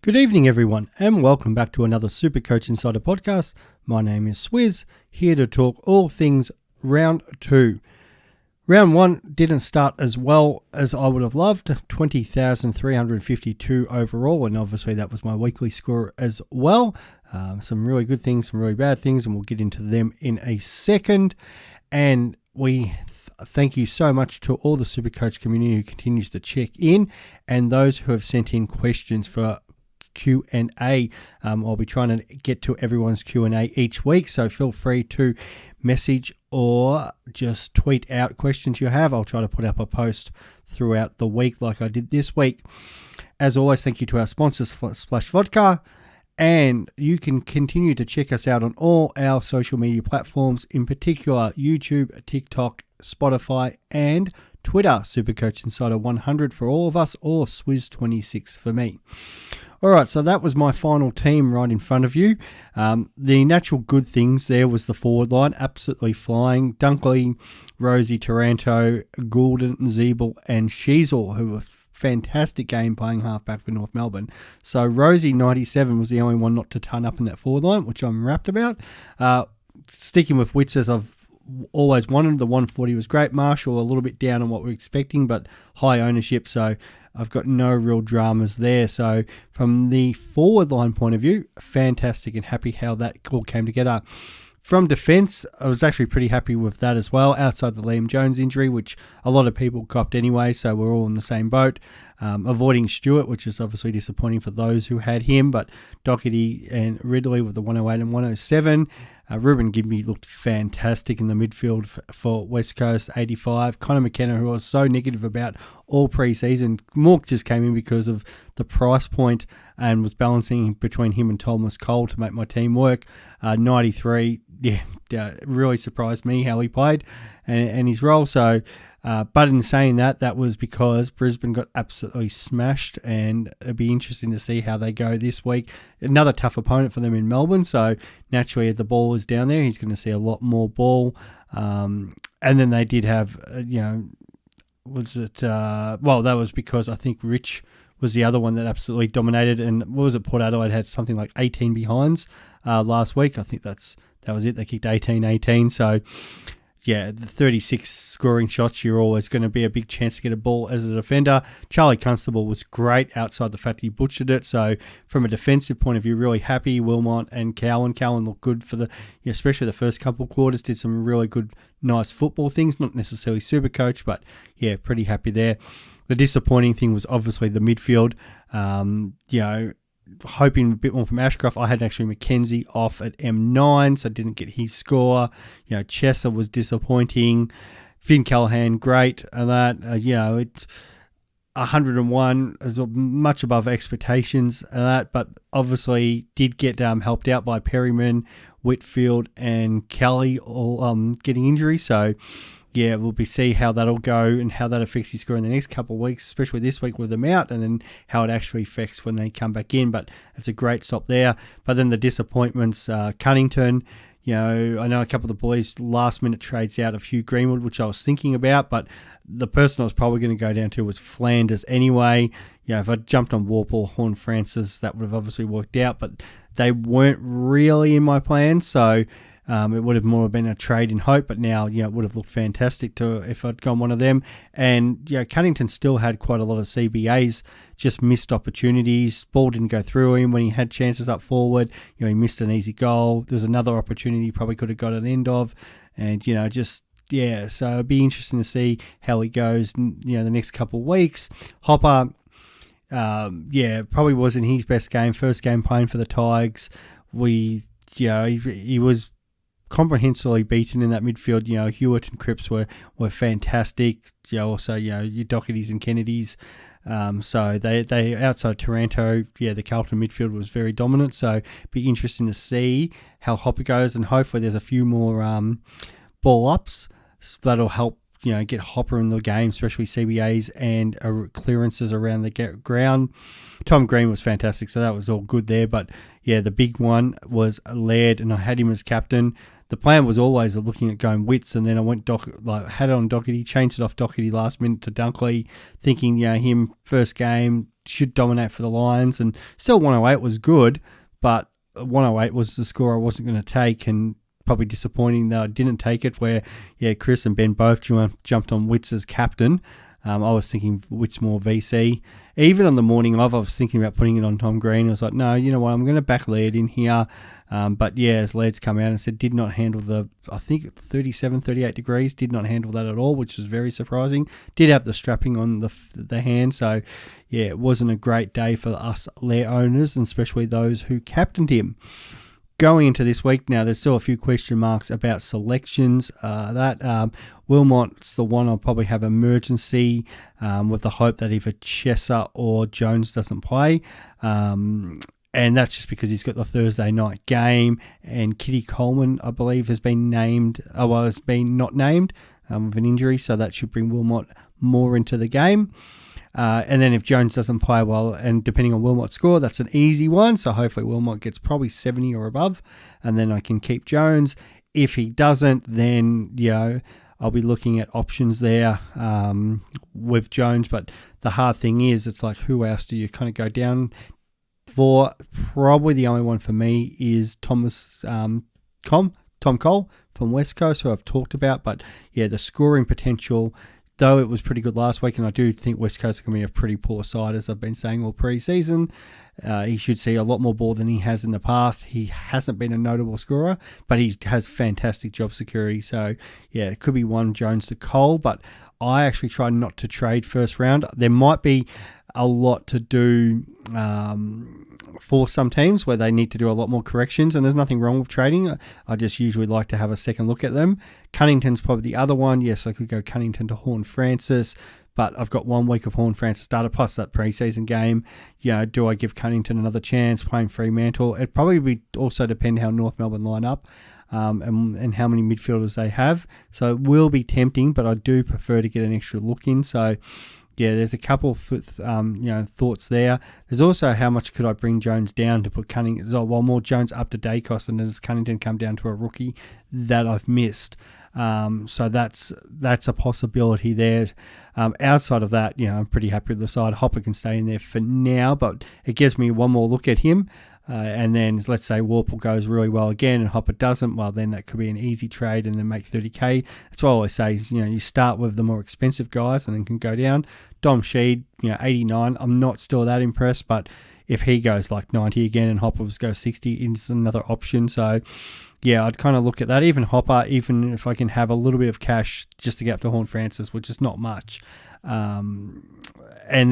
Good evening, everyone, and welcome back to another Supercoach Insider podcast. My name is Swiz, here to talk all things round 2. Round 1 didn't start as well as I would have loved, 20,352 overall, and obviously that was my weekly score as well. Some really good things, some really bad things, and we'll get into them in a second. And we thank you so much to all the Supercoach community who continues to check in, and those who have sent in questions for Q&A. I'll be trying to get to everyone's Q&A each week, so feel free to message or just tweet out questions you have. I'll try to put up a post throughout the week like I did this week. As always, thank you to our sponsors, Splash Vodka, and you can continue to check us out on all our social media platforms, in particular YouTube, TikTok, Spotify, and Twitter. Supercoach Insider 100 for all of us, or Swiz26 for me. All right, so that was my final team right in front of you. The natural good things there was the forward line, absolutely flying. Dunkley, Rosie, Taranto, Goulden, Zeeble, and Sheasel, who were fantastic game playing halfback for North Melbourne. So Rosie, 97, was the only one not to turn up in that forward line, which I'm rapt about. Sticking with Wits, as I've always wanted, the 140 was great. Marshall, a little bit down on what we're expecting, but high ownership, so I've got no real dramas there. So from the forward line point of view, fantastic and happy how that all came together. From defence, I was actually pretty happy with that as well, outside the Liam Jones injury, which a lot of people copped anyway, so we're all in the same boat. Avoiding Stewart, which is obviously disappointing for those who had him, but Doherty and Ridley with the 108 and 107. Ruben Gibney looked fantastic in the midfield for West Coast, 85. Connor McKenna, who I was so negative about all pre-season, Mork just came in because of the price point and was balancing between him and Thomas Cole to make my team work. 93, really surprised me how he played and his role. So, but in saying that, that was because Brisbane got absolutely smashed, and it'd be interesting to see how they go this week. Another tough opponent for them in Melbourne, so naturally if the ball is down there, he's going to see a lot more ball. And then they did have, that was because I think Rich was the other one that absolutely dominated, and what was it, Port Adelaide had something like 18 behinds last week. I think that was it. They kicked 18-18, so yeah, the 36 scoring shots, you're always going to be a big chance to get a ball as a defender. Charlie Constable was great outside the fact he butchered it. So from a defensive point of view, really happy. Wilmot and Cowan. Cowan looked good for especially the first couple of quarters, did some really good, nice football things. Not necessarily super coach, but yeah, pretty happy there. The disappointing thing was obviously the midfield. Hoping a bit more from Ashcroft. I had actually Mackenzie off at M9, so didn't get his score. Chesser was disappointing. Finn Callahan, great. And that, it's 101 is much above expectations. And that, but obviously did get helped out by Perryman, Whitfield, and Kelly all getting injury. So yeah, we'll see how that'll go and how that affects his score in the next couple of weeks, especially this week with them out, and then how it actually affects when they come back in. But it's a great stop there. But then the disappointments, Cunnington, I know a couple of the boys last-minute trades out of Hugh Greenwood, which I was thinking about, but the person I was probably going to go down to was Flanders anyway. If I jumped on Warple, Horn Francis, that would have obviously worked out, but they weren't really in my plans, so it would have more been a trade in hope, but now, it would have looked fantastic if I'd gone one of them. And, Cunnington still had quite a lot of CBAs, just missed opportunities. Ball didn't go through him when he had chances up forward. He missed an easy goal. There's another opportunity he probably could have got an end of. And, so it'd be interesting to see how he goes, the next couple of weeks. Hopper, probably wasn't his best game. First game playing for the Tigers. He was comprehensively beaten in that midfield. Hewitt and Cripps were fantastic. Also, your Dohertys and Kennedys. So they outside Taranto, the Carlton midfield was very dominant. So be interesting to see how Hopper goes, and hopefully there's a few more ball ups that'll help get Hopper in the game, especially CBAs and clearances around the ground. Tom Green was fantastic, so that was all good there. But the big one was Laird, and I had him as captain. The plan was always looking at going Wits, and then I went had it on Doherty, changed it off Doherty last minute to Dunkley, thinking him first game, should dominate for the Lions. And still 108 was good, but 108 was the score I wasn't going to take, and probably disappointing that I didn't take it, where, Chris and Ben both jumped on Witts as captain. I was thinking Witts more VC. Even on the morning of, I was thinking about putting it on Tom Green. I was like, no, you know what, I'm going to back Laird in here. But as Laird's come out and said, did not handle I think 37, 38 degrees, did not handle that at all, which was very surprising. Did have the strapping on the hand, so it wasn't a great day for us Laird owners, and especially those who captained him. Going into this week now, there's still a few question marks about selections. Wilmot's the one I'll probably have emergency with the hope that either Chesser or Jones doesn't play. And that's just because he's got the Thursday night game. And Kitty Coleman, I believe, has been named. Has been not named with an injury, so that should bring Wilmot more into the game. And then if Jones doesn't play well, and depending on Wilmot's score, that's an easy one. So hopefully Wilmot gets probably 70 or above, and then I can keep Jones. If he doesn't, then, I'll be looking at options there with Jones. But the hard thing is, it's like, who else do you kind of go down for? Probably the only one for me is Tom Cole from West Coast, who I've talked about. But the scoring potential, though it was pretty good last week, and I do think West Coast are going to be a pretty poor side, as I've been saying all pre-season. He should see a lot more ball than he has in the past. He hasn't been a notable scorer, but he has fantastic job security. So, it could be one Jones to Cole, but I actually try not to trade first round. There might be a lot to do for some teams where they need to do a lot more corrections, and there's nothing wrong with trading. I just usually like to have a second look at them. Cunnington's probably the other one. Yes, I could go Cunnington to Horne-Francis, but I've got 1 week of Horne-Francis data plus that preseason game. Do I give Cunnington another chance playing Fremantle? It'd probably also depend how North Melbourne line up and how many midfielders they have. So it will be tempting, but I do prefer to get an extra look in. So there's a couple of thoughts there. There's also how much could I bring Jones down to put Cunnington, well, more Jones up to day cost, and does Cunnington come down to a rookie that I've missed? So that's a possibility there. Outside of that, I'm pretty happy with the side. Hopper can stay in there for now, but it gives me one more look at him. And then let's say Warple goes really well again and Hopper doesn't, well, then that could be an easy trade and then make 30k. That's what I always say, you start with the more expensive guys and then can go down. Dom Sheed, 89. I'm not still that impressed, but if he goes like 90 again and Hopper goes 60, it's another option. So, I'd kind of look at that. Even Hopper, even if I can have a little bit of cash just to get up to Horne-Francis, which is not much. And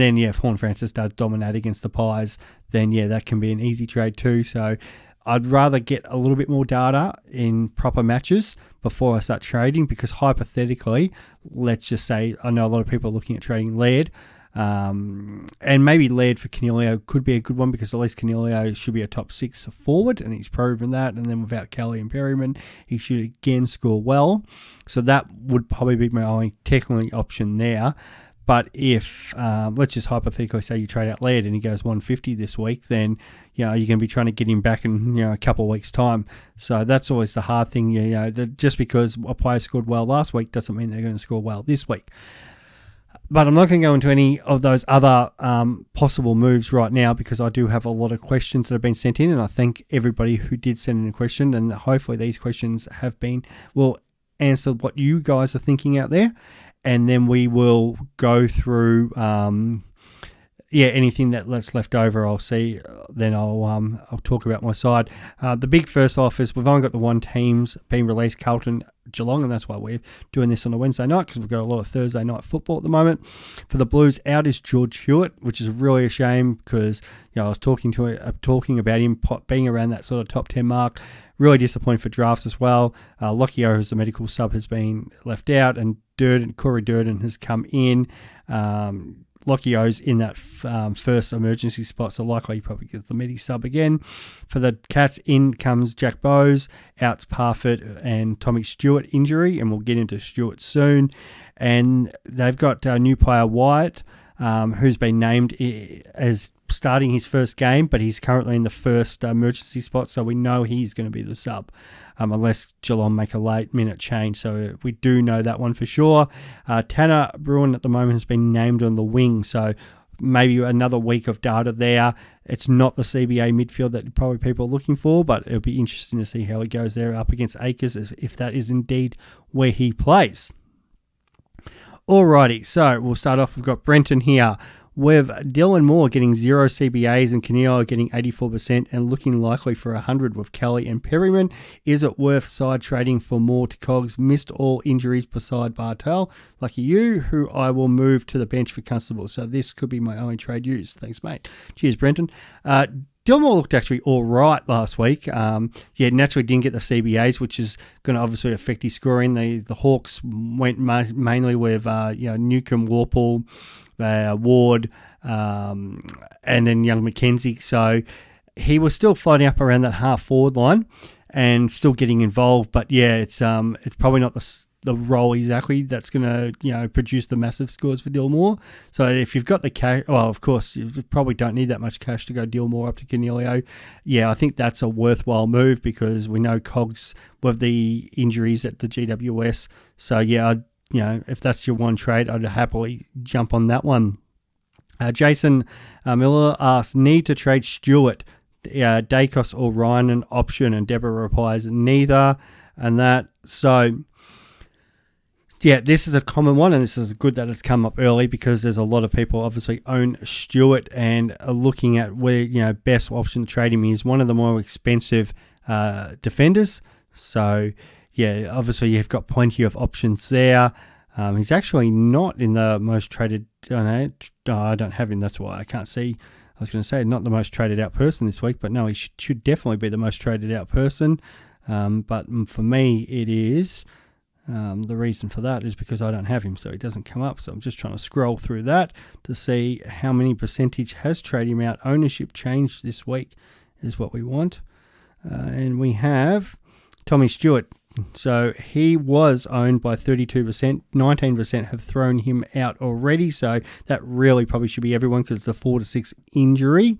then, if Horne-Francis does dominate against the Pies, then, that can be an easy trade too. So I'd rather get a little bit more data in proper matches before I start trading, because hypothetically, let's just say, I know a lot of people are looking at trading Laird. And maybe Laird for Canelio could be a good one, because at least Canelio should be a top 6 forward, and he's proven that. And then without Kelly and Perryman, he should again score well. So that would probably be my only technical option there. But if, let's just hypothetically say you trade out Laird and he goes 150 this week, then, you're going to be trying to get him back in, a couple of weeks' time. So that's always the hard thing, that just because a player scored well last week doesn't mean they're going to score well this week. But I'm not going to go into any of those other possible moves right now, because I do have a lot of questions that have been sent in, and I thank everybody who did send in a question, and hopefully these questions will answer what you guys are thinking out there. And then we will go through, anything that's left over. I'll see. Then I'll talk about my side. The big first off is we've only got the one teams being released, Carlton, Geelong, and that's why we're doing this on a Wednesday night, because we've got a lot of Thursday night football at the moment. For the Blues, out is George Hewitt, which is really a shame, because I was talking about him being around that sort of top 10 mark. Really disappointing for drafts as well. Lockyer, who's the medical sub, has been left out, and Corey Durden has come in. Lockyer's in that first emergency spot, so likely he probably gets the medi sub again. For the Cats, in comes Jack Bowes, out's Parfitt and Tommy Stewart injury, and we'll get into Stewart soon. And they've got a new player, Wyatt, who's been named as starting his first game, but he's currently in the first emergency spot, so we know he's going to be the sub, unless Geelong make a late-minute change. So we do know that one for sure. Tanner Bruin at the moment has been named on the wing, so maybe another week of data there. It's not the CBA midfield that probably people are looking for, but it'll be interesting to see how he goes there up against Akers, if that is indeed where he plays. Alrighty, so we'll start off. We've got Brenton here with Dylan Moore getting 0 CBAs and Canelo getting 84% and looking likely for 100 with Kelly and Perryman. Is it worth side trading for Moore to Cogs? Missed all injuries beside Bartel. Lucky you, who I will move to the bench for Constable. So this could be my only trade used. Thanks, mate. Cheers, Brenton. Dylan Moore looked actually all right last week. Naturally didn't get the CBAs, which is going to obviously affect his scoring. The Hawks went mainly with Newcomb, Warple, Ward, and then young McKenzie. So he was still floating up around that half forward line and still getting involved. But yeah, it's probably not the role exactly that's going to produce the massive scores for Dilmore. So if you've got the cash, well, of course you probably don't need that much cash to go Dilmore up to Canelio. Yeah, I think that's a worthwhile move because we know Cogs with the injuries at the GWS. So yeah, if that's your one trade, I'd happily jump on that one. Jason Miller asks, need to trade Stewart, Dacos or Ryan an option? And Deborah replies, neither. And that, so yeah, this is a common one, and this is good that it's come up early because there's a lot of people obviously own Stewart and are looking at where best option to trade him. He's one of the more expensive defenders. So yeah, obviously you've got plenty of options there. He's actually not in the most traded. I don't have him. That's why I can't see. I was going to say not the most traded out person this week, but no, he should definitely be the most traded out person. But for me, it is. The reason for that is because I don't have him, so he doesn't come up. So I'm just trying to scroll through that to see how many percentage has traded him out. Ownership changed this week is what we want. And we have Tommy Stewart. So he was owned by 32%. 19% have thrown him out already. So that really probably should be everyone because it's a 4 to 6 injury.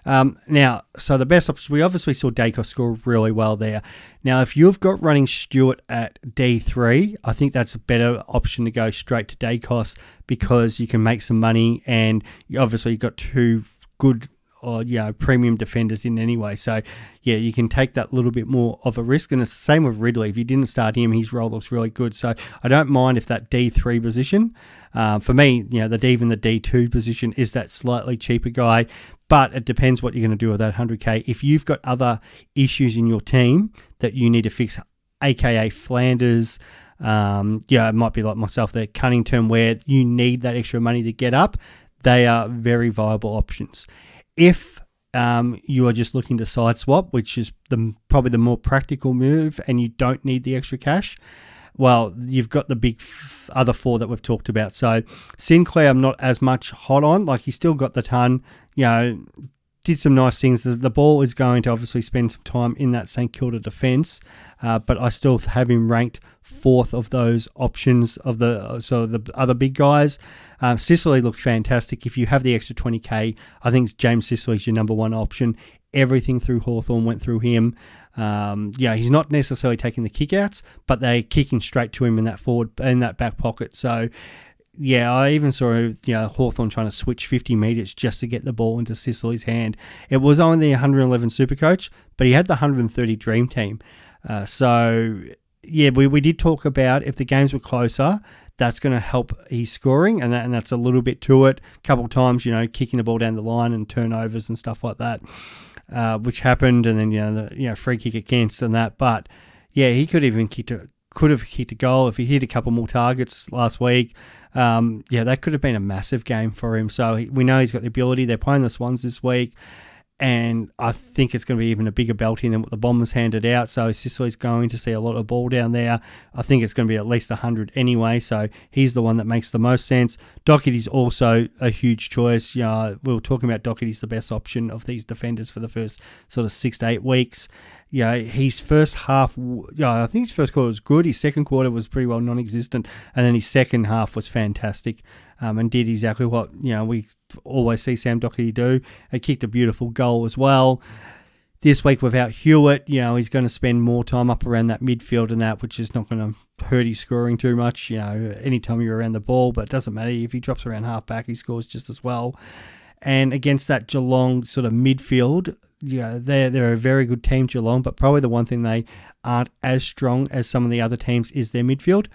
Now, so the best option, we obviously saw Dacos score really well there. Now, if you've got running Stewart at D3, I think that's a better option to go straight to Dacos because you can make some money and obviously you've got two good or premium defenders in anyway. So yeah, you can take that little bit more of a risk. And it's the same with Ridley. If you didn't start him, his role looks really good. So I don't mind if that D3 position, for me, even the D2 position is that slightly cheaper guy. But it depends what you're going to do with that 100K. If you've got other issues in your team that you need to fix, aka Flanders, it might be like myself there, Cunnington, where you need that extra money to get up, they are very viable options. If you are just looking to side swap, which is probably the more practical move, and you don't need the extra cash, well, you've got the big other four that we've talked about. So Sinclair, I'm not as much hot on. Like, he's still got the ton, did some nice things. The ball is going to obviously spend some time in that St Kilda defence, but I still have him ranked fourth of those options of the other big guys. Sicily looked fantastic. If you have the extra 20K, I think James Sicily's your number one option. Everything through Hawthorn went through him. He's not necessarily taking the kickouts, but they're kicking straight to him in that back pocket. So yeah, I even saw Hawthorn trying to switch 50 metres just to get the ball into Sicily's hand. It was only the 111 Supercoach, but he had the 130 Dream Team. So yeah, we did talk about if the games were closer, that's going to help his scoring, and that's a little bit to it. A couple of times, kicking the ball down the line and turnovers and stuff like that, which happened, and then the free kick against and that. But yeah, he could have kicked a goal if he hit a couple more targets last week. That could have been a massive game for him. So we know he's got the ability. They're playing the Swans this week, and I think it's going to be even a bigger belting than what the Bombers handed out. So Sicily's going to see a lot of ball down there. I think it's going to be at least 100 anyway. So he's the one that makes the most sense. Doherty's also a huge choice. We were talking about Doherty's the best option of these defenders for the first sort of 6 to 8 weeks. His first half, I think his first quarter was good. His second quarter was pretty well non-existent. And then his second half was fantastic and did exactly what, we always see Sam Doherty do. He kicked a beautiful goal as well. This week without Hewitt, he's going to spend more time up around that midfield and that, which is not going to hurt his scoring too much, anytime you're around the ball, but it doesn't matter. If he drops around half back, he scores just as well. And against that Geelong sort of midfield, they're a very good team, Geelong, but probably the one thing they aren't as strong as some of the other teams is their midfield.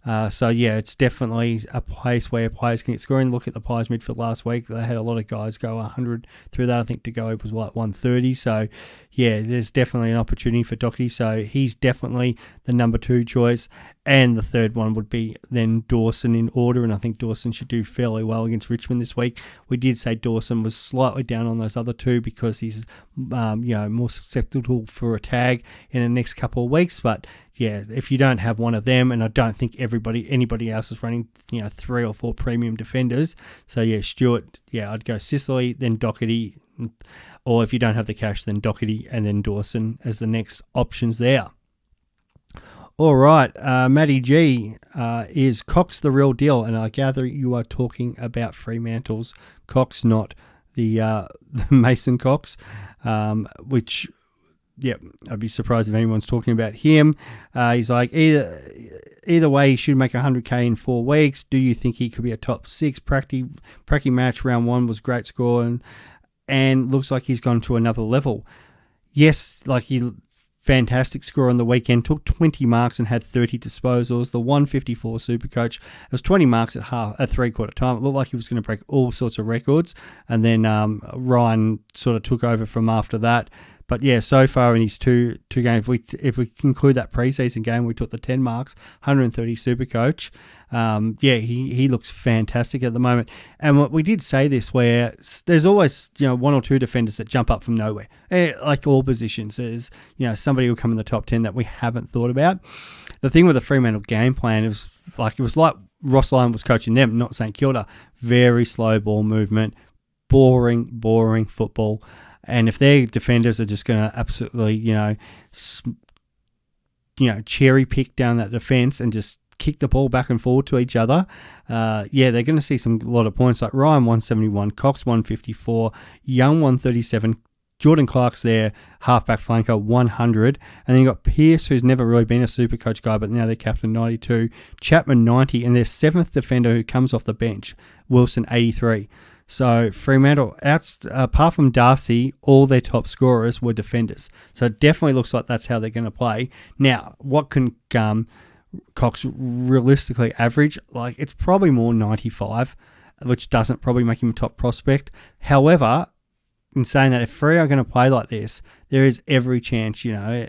It's definitely a place where players can get scoring. Look at the Pies midfield last week. They had a lot of guys go 100 through that. I think to go was 130. So, there's definitely an opportunity for Doherty. So, he's definitely the number 2 choice. And the third one would be then Dawson in order. And I think Dawson should do fairly well against Richmond this week. We did say Dawson was slightly down on those other two because he's, more susceptible for a tag in the next couple of weeks. But if you don't have one of them, and I don't think anybody else is running, 3 or 4 premium defenders. So Stewart, I'd go Sicily, then Doherty, or if you don't have the cash, then Doherty and then Dawson as the next options there. All right, Matty G, is Cox the real deal? And I gather you are talking about Fremantle's Cox, not the Mason Cox, which... I'd be surprised if anyone's talking about him. He's like, either way, he should make 100k in 4 weeks. Do you think he could be a top 6? Pracky match, round 1 was great score, and looks like he's gone to another level. Yes, fantastic score on the weekend, took 20 marks and had 30 disposals. The 154 Supercoach, it was 20 marks at 3/4 time. It looked like he was going to break all sorts of records, and then Ryan sort of took over from after that. But so far in his two games, if we conclude that preseason game, we took the 10 marks, 130 Supercoach. He looks fantastic at the moment. And we did say this, where there's always 1 or 2 defenders that jump up from nowhere. Like all positions, there's somebody will come in the top 10 that we haven't thought about. The thing with the Fremantle game plan it was like Ross Lyon was coaching them, not St Kilda. Very slow ball movement, boring football. And if their defenders are just going to absolutely, cherry pick down that defence and just kick the ball back and forward to each other, they're going to see a lot of points. Like Ryan 171, Cox 154, Young 137, Jordan Clark's there, halfback flanker 100, and then you got Pearce, who's never really been a Supercoach guy, but now they're captain 92, Chapman 90, and their 7th defender who comes off the bench, Wilson 83. So Fremantle, apart from Darcy, all their top scorers were defenders. So it definitely looks like that's how they're going to play. Now, what can Cox realistically average? It's probably more 95, which doesn't probably make him a top prospect. However, in saying that, if Freo are going to play like this, there is every chance,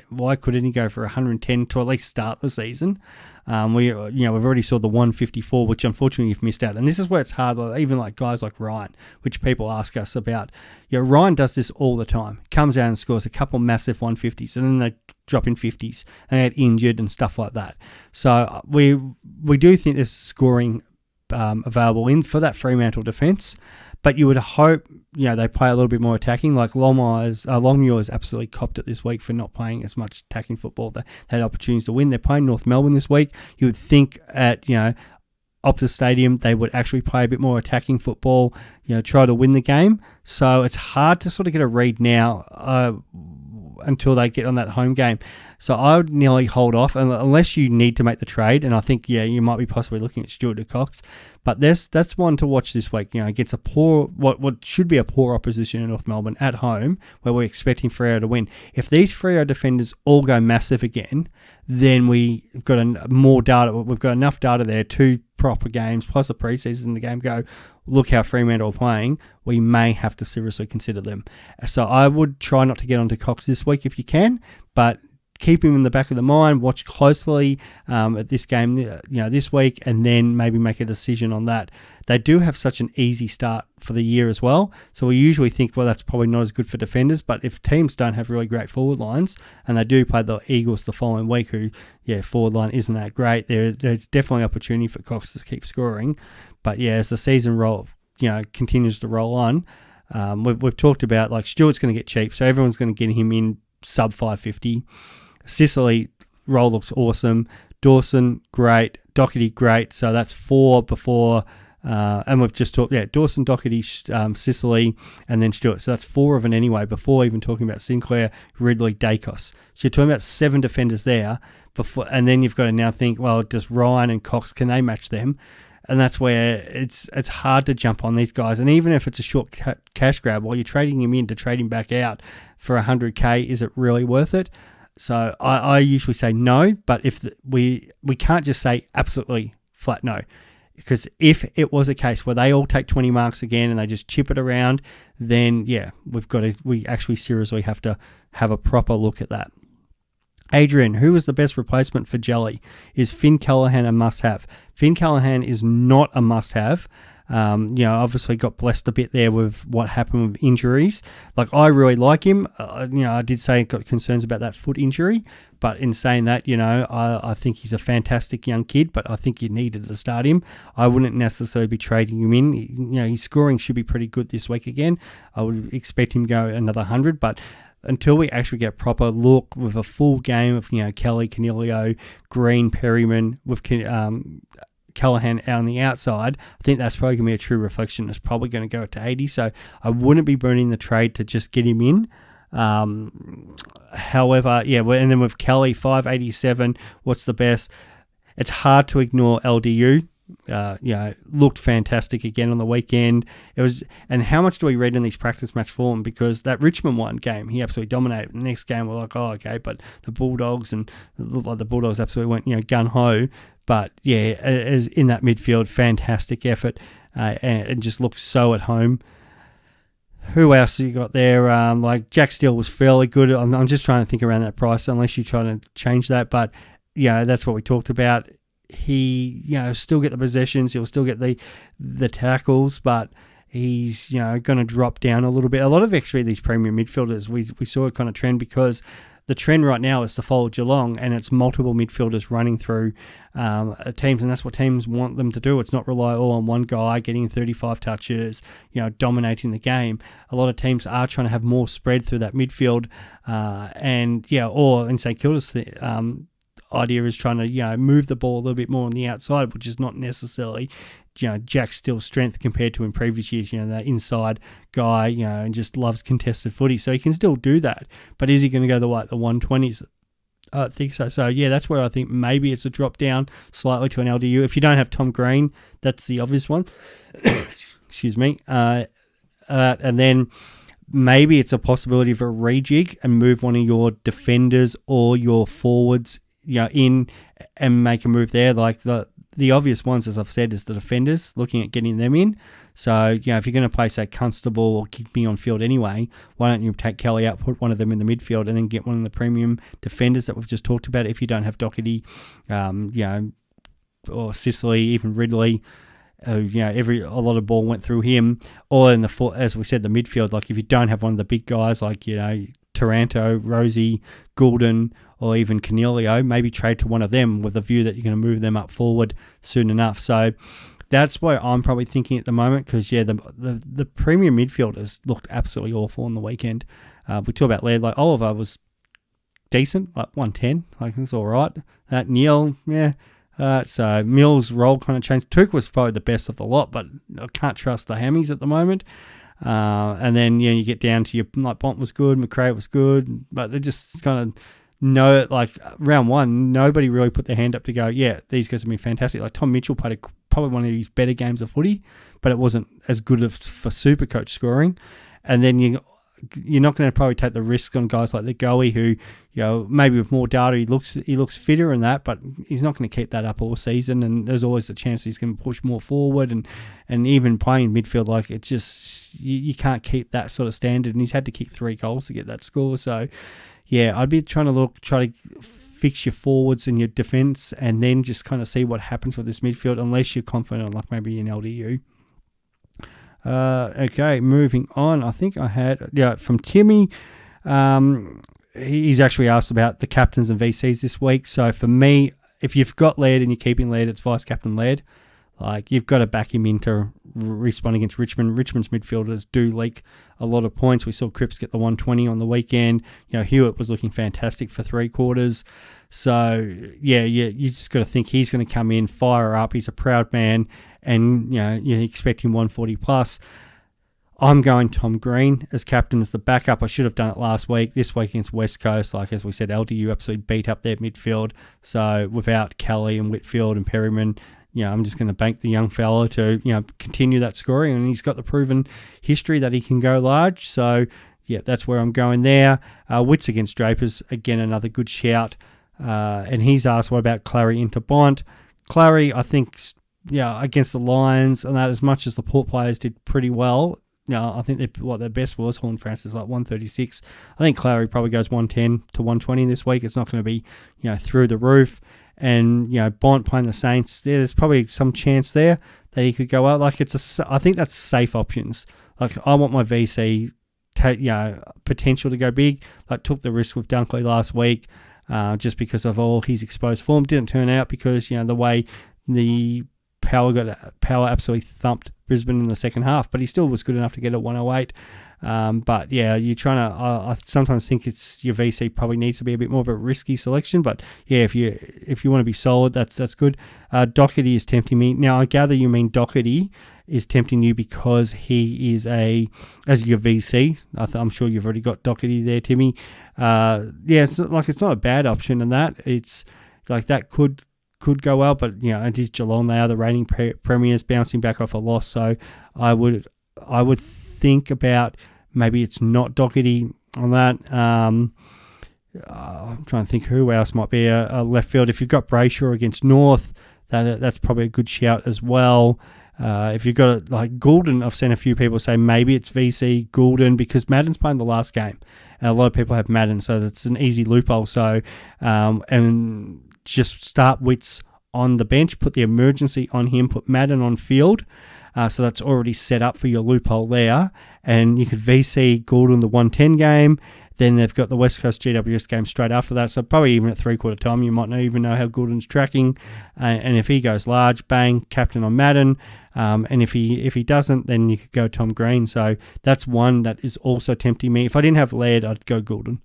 why couldn't he go for 110 to at least start the season? We've already saw the 154, which unfortunately you've missed out. And this is where it's hard, even like guys like Ryan, which people ask us about. Ryan does this all the time. Comes out and scores a couple massive 150s, and then they drop in 50s and get injured and stuff like that. So we do think there's scoring available for that Fremantle defence. But you would hope, they play a little bit more attacking. Like Longmuir is absolutely copped it this week for not playing as much attacking football. They had opportunities to win. They're playing North Melbourne this week. You would think at, Optus Stadium, they would actually play a bit more attacking football, try to win the game. So it's hard to sort of get a read now until they get on that home game. So I would nearly hold off unless you need to make the trade. And I think, you might be possibly looking at Stewart to Cox. But that's one to watch this week. Against a poor, what should be a poor opposition in North Melbourne at home, where we're expecting Freo to win. If these Freo defenders all go massive again, then we've got more data. We've got enough data there, 2 proper games plus a preseason the game go. Look how Fremantle are playing. We may have to seriously consider them. So I would try not to get onto Cox this week if you can, but keep him in the back of the mind. Watch closely at this game, this week, and then maybe make a decision on that. They do have such an easy start for the year as well. So we usually think, well, that's probably not as good for defenders. But if teams don't have really great forward lines, and they do play the Eagles the following week, who, forward line isn't that great, there's definitely opportunity for Cox to keep scoring. But as the season continues to roll on, we've talked about like Stewart's going to get cheap, so everyone's going to get him in sub 550. Sicily role looks awesome. Dawson, great. Doherty, great. So that's 4 before And we've just talked, Dawson, Doherty, Sicily, and then Stewart. So that's 4 of an anyway, before even talking about Sinclair, Ridley, Dacos. So you're talking about 7 defenders there, and then you've got to now think, well, does Ryan and Cox, can they match them? And that's where it's hard to jump on these guys. And even if it's a short cash grab, while you're trading him in to trade him back out for 100K, is it really worth it? So I usually say no, but if we can't just say absolutely flat no. Because if it was a case where they all take 20 marks again and they just chip it around, then we actually seriously have to have a proper look at that. Adrian, who was the best replacement for Jelly? Is Finn Callaghan a must-have? Finn Callaghan is not a must-have. Obviously got blessed a bit there with what happened with injuries. Like, I really like him. I did say got concerns about that foot injury, but in saying that, I think he's a fantastic young kid, but I think you needed to start him. I wouldn't necessarily be trading him in. His scoring should be pretty good this week again. I would expect him to go another 100, but until we actually get a proper look with a full game of, Kelly, Canelio, Green, Perryman, with Callaghan out on the outside, I think that's probably going to be a true reflection. It's probably going to go to 80, so I wouldn't be burning the trade to just get him in. However, and then with Kelly, 587, what's the best? It's hard to ignore LDU. Looked fantastic again on the weekend. And how much do we read in these practice match form? Because that Richmond game, he absolutely dominated. The next game, we're like, oh, okay, but the Bulldogs, and it looked like the Bulldogs absolutely went, gun ho. But as in that midfield, fantastic effort, and just looked so at home. Who else you got there? Jack Steele was fairly good. I'm just trying to think around that price, unless you're trying to change that. But that's what we talked about. He, still get the possessions. He'll still get the tackles, but he's, going to drop down a little bit. A lot of actually these premium midfielders, we saw a kind of trend, because the trend right now is to follow Geelong, and it's multiple midfielders running through teams, and that's what teams want them to do. It's not rely all on one guy getting 35 touches, dominating the game. A lot of teams are trying to have more spread through that midfield, or in St Kilda's idea is trying to move the ball a little bit more on the outside, which is not necessarily Jack Steele's strength compared to in previous years. That inside guy, and just loves contested footy, so he can still do that. But is he going to go the 120s? I think so. So that's where I think maybe it's a drop down slightly to an LDU. If you don't have Tom Green, that's the obvious one. Excuse me. And then maybe it's a possibility of a rejig and move one of your defenders or your forwards in and make a move there. Like the obvious ones, as I've said, is the defenders, looking at getting them in. So, if you're going to play, say, Constable or Kidney on field anyway, why don't you take Kelly out, put one of them in the midfield, and then get one of the premium defenders that we've just talked about if you don't have Doherty, or Sicily, even Ridley. A lot of ball went through him. Or in as we said, the midfield, like if you don't have one of the big guys like, Taranto, Rosie, Goulden, or even Canelio, maybe trade to one of them with a view that you're going to move them up forward soon enough. So that's what I'm probably thinking at the moment, because, the premium midfielders looked absolutely awful on the weekend. We talk about Laird, like Oliver was decent, like 110, like it's all right. That Neil, so Mills' role kind of changed. Took was probably the best of the lot, but I can't trust the hammies at the moment. And then, you get down to Bont was good, McRae was good, but they just kind of round one, nobody really put their hand up to go, these guys have been fantastic. Like Tom Mitchell played probably one of his better games of footy, but it wasn't as good for Supercoach scoring. And then you're not going to probably take the risk on guys like the Goey, who, maybe with more data, he looks fitter and that, but he's not going to keep that up all season. And there's always a chance he's going to push more forward, and even playing midfield, like it's just you can't keep that sort of standard. And he's had to kick 3 goals to get that score. So, I'd be try to fix your forwards and your defence, and then just kind of see what happens with this midfield, unless you're confident on like maybe an LDU. Okay, moving on. I think I had from Timmy. He's actually asked about the captains and VCs this week. So for me, if you've got Laird and you're keeping Laird, it's vice captain Laird. Like, you've got to back him into respond against Richmond. Richmond's midfielders do leak a lot of points. We saw Cripps get the 120 on the weekend. Hewitt was looking fantastic for 3 quarters. So, you just got to think he's going to come in, fire up. He's a proud man, and, you expect him 140 plus. I'm going Tom Green as captain as the backup. I should have done it last week. This week against West Coast, like as we said, LDU absolutely beat up their midfield. So without Kelly and Whitfield and Perryman, I'm just going to bank the young fella to, continue that scoring. And he's got the proven history that he can go large. So, that's where I'm going there. Wits against Drapers, again, another good shout. And he's asked, what about Clary into Bont? Clary, I think, against the Lions, and that as much as the Port players did pretty well, I think their best was Horn Francis, like 136. I think Clary probably goes 110 to 120 this week. It's not going to be, through the roof. And, Bont playing the Saints, there's probably some chance there that he could go out. Like, I think that's safe options. Like, I want my VC, potential to go big. Like, took the risk with Dunkley last week just because of all his exposed form. Didn't turn out because, the way the Power absolutely thumped Brisbane in the second half, but he still was good enough to get at 108. But you're trying to. I sometimes think it's your VC probably needs to be a bit more of a risky selection. But if you want to be solid, that's good. Doherty is tempting me. Now I gather you mean Doherty is tempting you because he is as your VC. I'm sure you've already got Doherty there, Timmy. It's not a bad option, and that it's like that could go well, but it is Geelong. They are the reigning premiers, bouncing back off a loss. So I would think about maybe it's not Doherty on that. I'm trying to think who else might be a left field. If you've got Brayshaw against North, that's probably a good shout as well. If you've got like Goulden, I've seen a few people say maybe it's VC Goulden because Madden's playing the last game, and a lot of people have Madden, so that's an easy loophole. So and just start Wits on the bench, put the emergency on him, put Madden on field. So that's already set up for your loophole there. And you could VC Goulden the 110 game. Then they've got the West Coast GWS game straight after that. So probably even at 3/4 time, you might not even know how Goulden's tracking. And if he goes large, bang, captain on Madden. And if he doesn't, then you could go Tom Green. So that's one that is also tempting me. If I didn't have Laird, I'd go Goulden.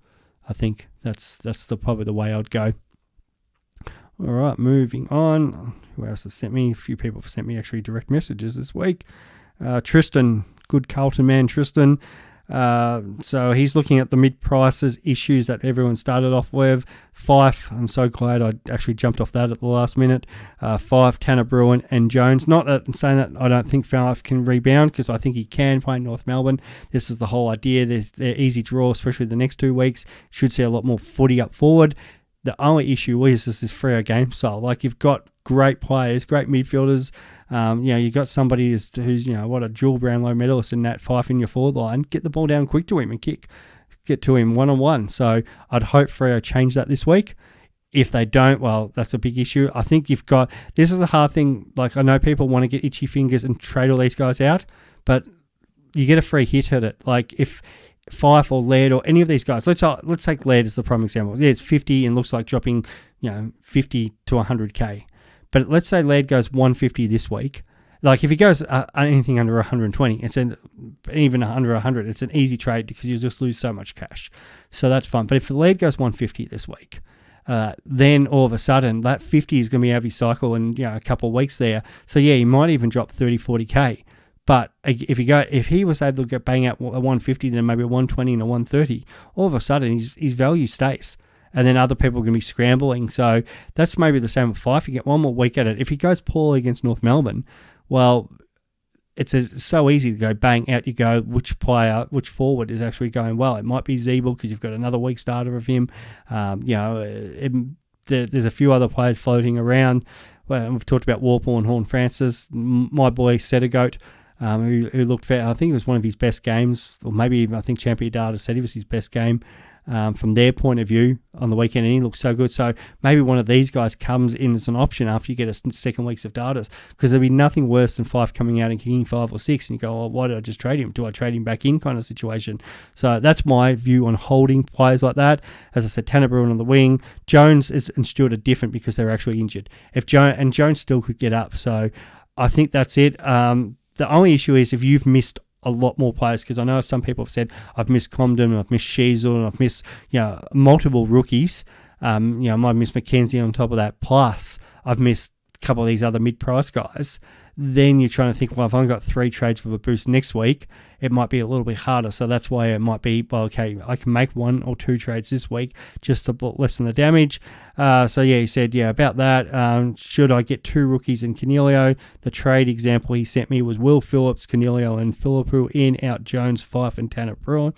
I think that's probably the way I'd go. All right, moving on. Who else has sent me? A few people have sent me actually direct messages this week. Tristan, good Carlton man, Tristan. So he's looking at the mid-prices issues that everyone started off with. Fife, I'm so glad I actually jumped off that at the last minute. Fife, Tanner Bruin and Jones. Not saying that I don't think Fife can rebound because I think he can play North Melbourne. This is the whole idea. They're easy draw, especially the next 2 weeks. Should see a lot more footy up forward. The only issue is this Freo game style. Like, you've got great players, great midfielders. You've got somebody who's a dual Brownlow medalist in that Fife in your forward line. Get the ball down quick to him and get to him one-on-one. So I'd hope Freo change that this week. If they don't, well, that's a big issue. I think this is a hard thing. Like, I know people want to get itchy fingers and trade all these guys out, but you get a free hit at it. Like, if Fife or Laird or any of these guys. Let's take Laird as the prime example. Yeah, it's 50 and looks like dropping, 50 to 100k. But let's say Laird goes 150 this week. Like, if he goes anything under 120, even under 100, it's an easy trade because you'll just lose so much cash. So that's fun. But if Laird goes 150 this week, then all of a sudden that 50 is going to be out of his cycle in a couple of weeks there. So yeah, he might even drop 30, 40k. But if he was able to get bang out a 150, then maybe a 120 and a 130, all of a sudden his value stays. And then other people are going to be scrambling. So that's maybe the same with Fife. You get one more week at it. If he goes poorly against North Melbourne, well, it's so easy to go bang, out you go, which forward is actually going well. It might be Zeeble because you've got another week starter of him. There's a few other players floating around. Well, we've talked about Warple and Horn Francis. My boy Setagoat, who looked fair. I think it was one of his best games, or maybe even I think Champion Data said it was his best game from their point of view on the weekend, and he looked so good. So maybe one of these guys comes in as an option after you get a second week's of data, because there'll be nothing worse than Fife coming out and kicking 5 or 6, and you go, oh, why did I just trade him? Do I trade him back in kind of situation? So that's my view on holding players like that. As I said, Tanner Bruin on the wing. Jones and Stewart are different because they're actually injured. Jones still could get up, so I think that's it. The only issue is if you've missed a lot more players, because I know some people have said I've missed Comden, I've missed Sheasel, and I've missed multiple rookies. I might have missed McKenzie on top of that. Plus, I've missed a couple of these other mid-price guys. Then you're trying to think, well, if I've got 3 trades for a boost next week, it might be a little bit harder. So that's why it might be, well, okay, I can make 1 or 2 trades this week just to lessen the damage. He said, about that. Should I get 2 rookies in Canelio? The trade example he sent me was Will Phillips, Canelio, and Philippou in, out Jones, Fife, and Tanner Bruin.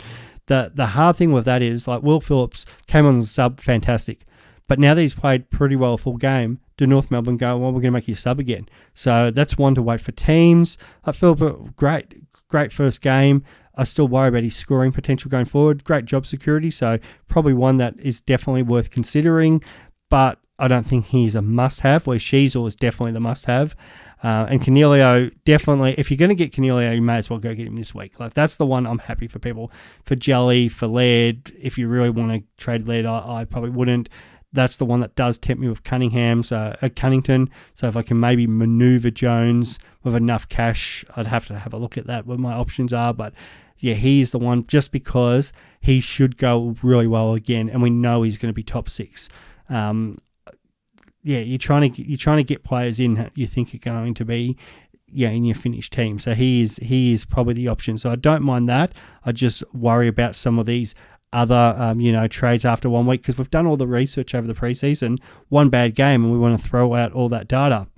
The hard thing with that is, like, Will Phillips came on the sub, fantastic. But now that he's played pretty well a full game, do North Melbourne go, well, we're going to make you sub again? So that's one to wait for teams. Philip, great first game. I still worry about his scoring potential going forward. Great job security, so probably one that is definitely worth considering, but I don't think he's a must-have, where Sheasel is definitely the must-have. And Canelio, definitely, if you're going to get Canelio, you may as well go get him this week. Like, that's the one I'm happy for people. For Jelly, for Laird, if you really want to trade Laird, I probably wouldn't. That's the one that does tempt me with Cunnington. So if I can maybe maneuver Jones with enough cash, I'd have to have a look at that, what my options are. But yeah, he's the one, just because he should go really well again, and we know he's going to be top 6. You're trying to get players in that you think are going to be in your finished team. So he is probably the option. So I don't mind that. I just worry about some of these other trades after 1 week, because we've done all the research over the preseason. One bad game, and we want to throw out all that data.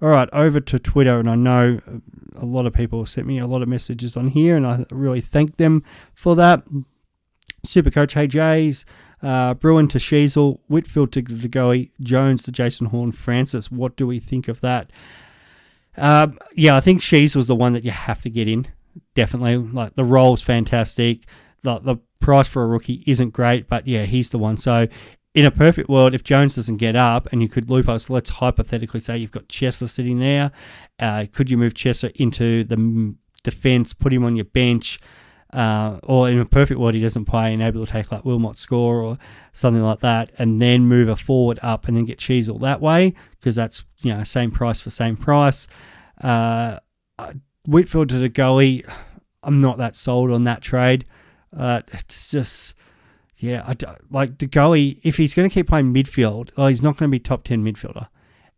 All right, over to Twitter, and I know a lot of people sent me a lot of messages on here, and I really thank them for that. Supercoach, hey Jays, Bruin to Sheasel, Whitfield to Degoe, Jones to Jason Horn, Francis. What do we think of that? I think Sheasel's the one that you have to get in, definitely. Like, the role's fantastic. The price for a rookie isn't great, but yeah, he's the one. So in a perfect world, if Jones doesn't get up, and you could loop us, let's hypothetically say you've got Chesser sitting there. Could you move Chesser into the defence, put him on your bench, or in a perfect world, he doesn't play and able to take like Wilmot score or something like that, and then move a forward up and then get Sheasel that way, because that's same price for same price. Whitfield to the goalie, I'm not that sold on that trade. It's just, like De Goey, if he's going to keep playing midfield, he's not going to be top 10 midfielder.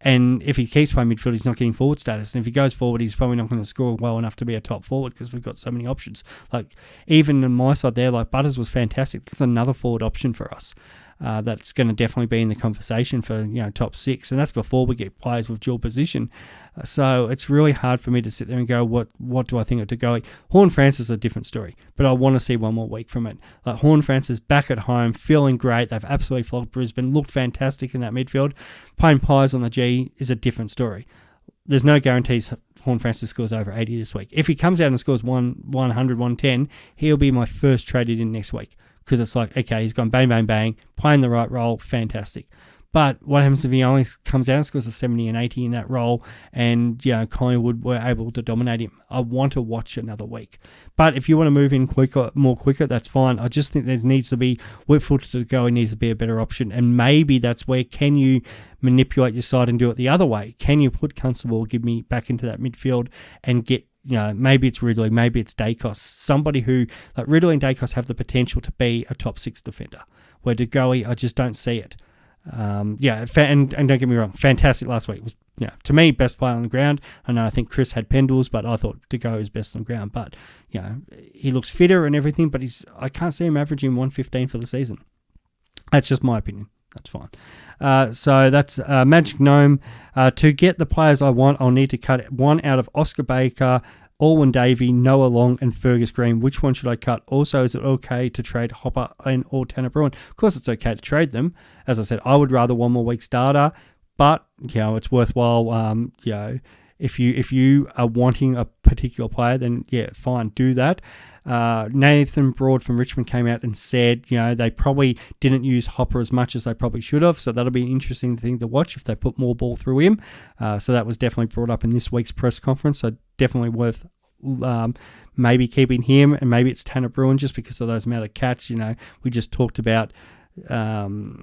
And if he keeps playing midfield, he's not getting forward status. And if he goes forward, he's probably not going to score well enough to be a top forward, because we've got so many options. Like, even on my side there, like, Butters was fantastic. That's another forward option for us. That's going to definitely be in the conversation for top 6, and that's before we get players with dual position. So it's really hard for me to sit there and go, what do I think of De Goey? Horn Francis is a different story, but I want to see one more week from it. Like, Horn Francis back at home, feeling great. They've absolutely flogged Brisbane, looked fantastic in that midfield. Playing pies on the G is a different story. There's no guarantees Horn Francis scores over 80 this week. If he comes out and scores 100, 110, he'll be my first traded in next week. Because it's like, okay, he's gone bang, bang, bang, playing the right role, fantastic. But what happens if he only comes out and scores a 70 and 80 in that role, and Collingwood were able to dominate him? I want to watch another week. But if you want to move in more quicker, that's fine. I just think there needs to be, Whitfield to go, it needs to be a better option. And maybe that's where, can you manipulate your side and do it the other way? Can you put Constable, give me back into that midfield and get, maybe it's Ridley, maybe it's Dacos, somebody who, like, Ridley and Dacos have the potential to be a top 6 defender, where De Goey, I just don't see it. And don't get me wrong, fantastic last week. It was, to me, best player on the ground. I know I think Chris had Pendles, but I thought De Goey was best on the ground. But, he looks fitter and everything, but I can't see him averaging 115 for the season. That's just my opinion. That's fine. So that's Magic Gnome. To get the players I want, I'll need to cut one out of Oscar Baker, Alwyn Davey, Noah Long, and Fergus Green. Which one should I cut? Also, is it okay to trade Hopper and or Tanner Bruin? Of course, it's okay to trade them. As I said, I would rather one more week's data, but it's worthwhile. If you are wanting a particular player, then fine, do that. Nathan Broad from Richmond came out and said, they probably didn't use Hopper as much as they probably should have, so that'll be an interesting thing to watch if they put more ball through him. So that was definitely brought up in this week's press conference, so definitely worth maybe keeping him, and maybe it's Tanner Bruin just because of those amount of catch. We just talked about who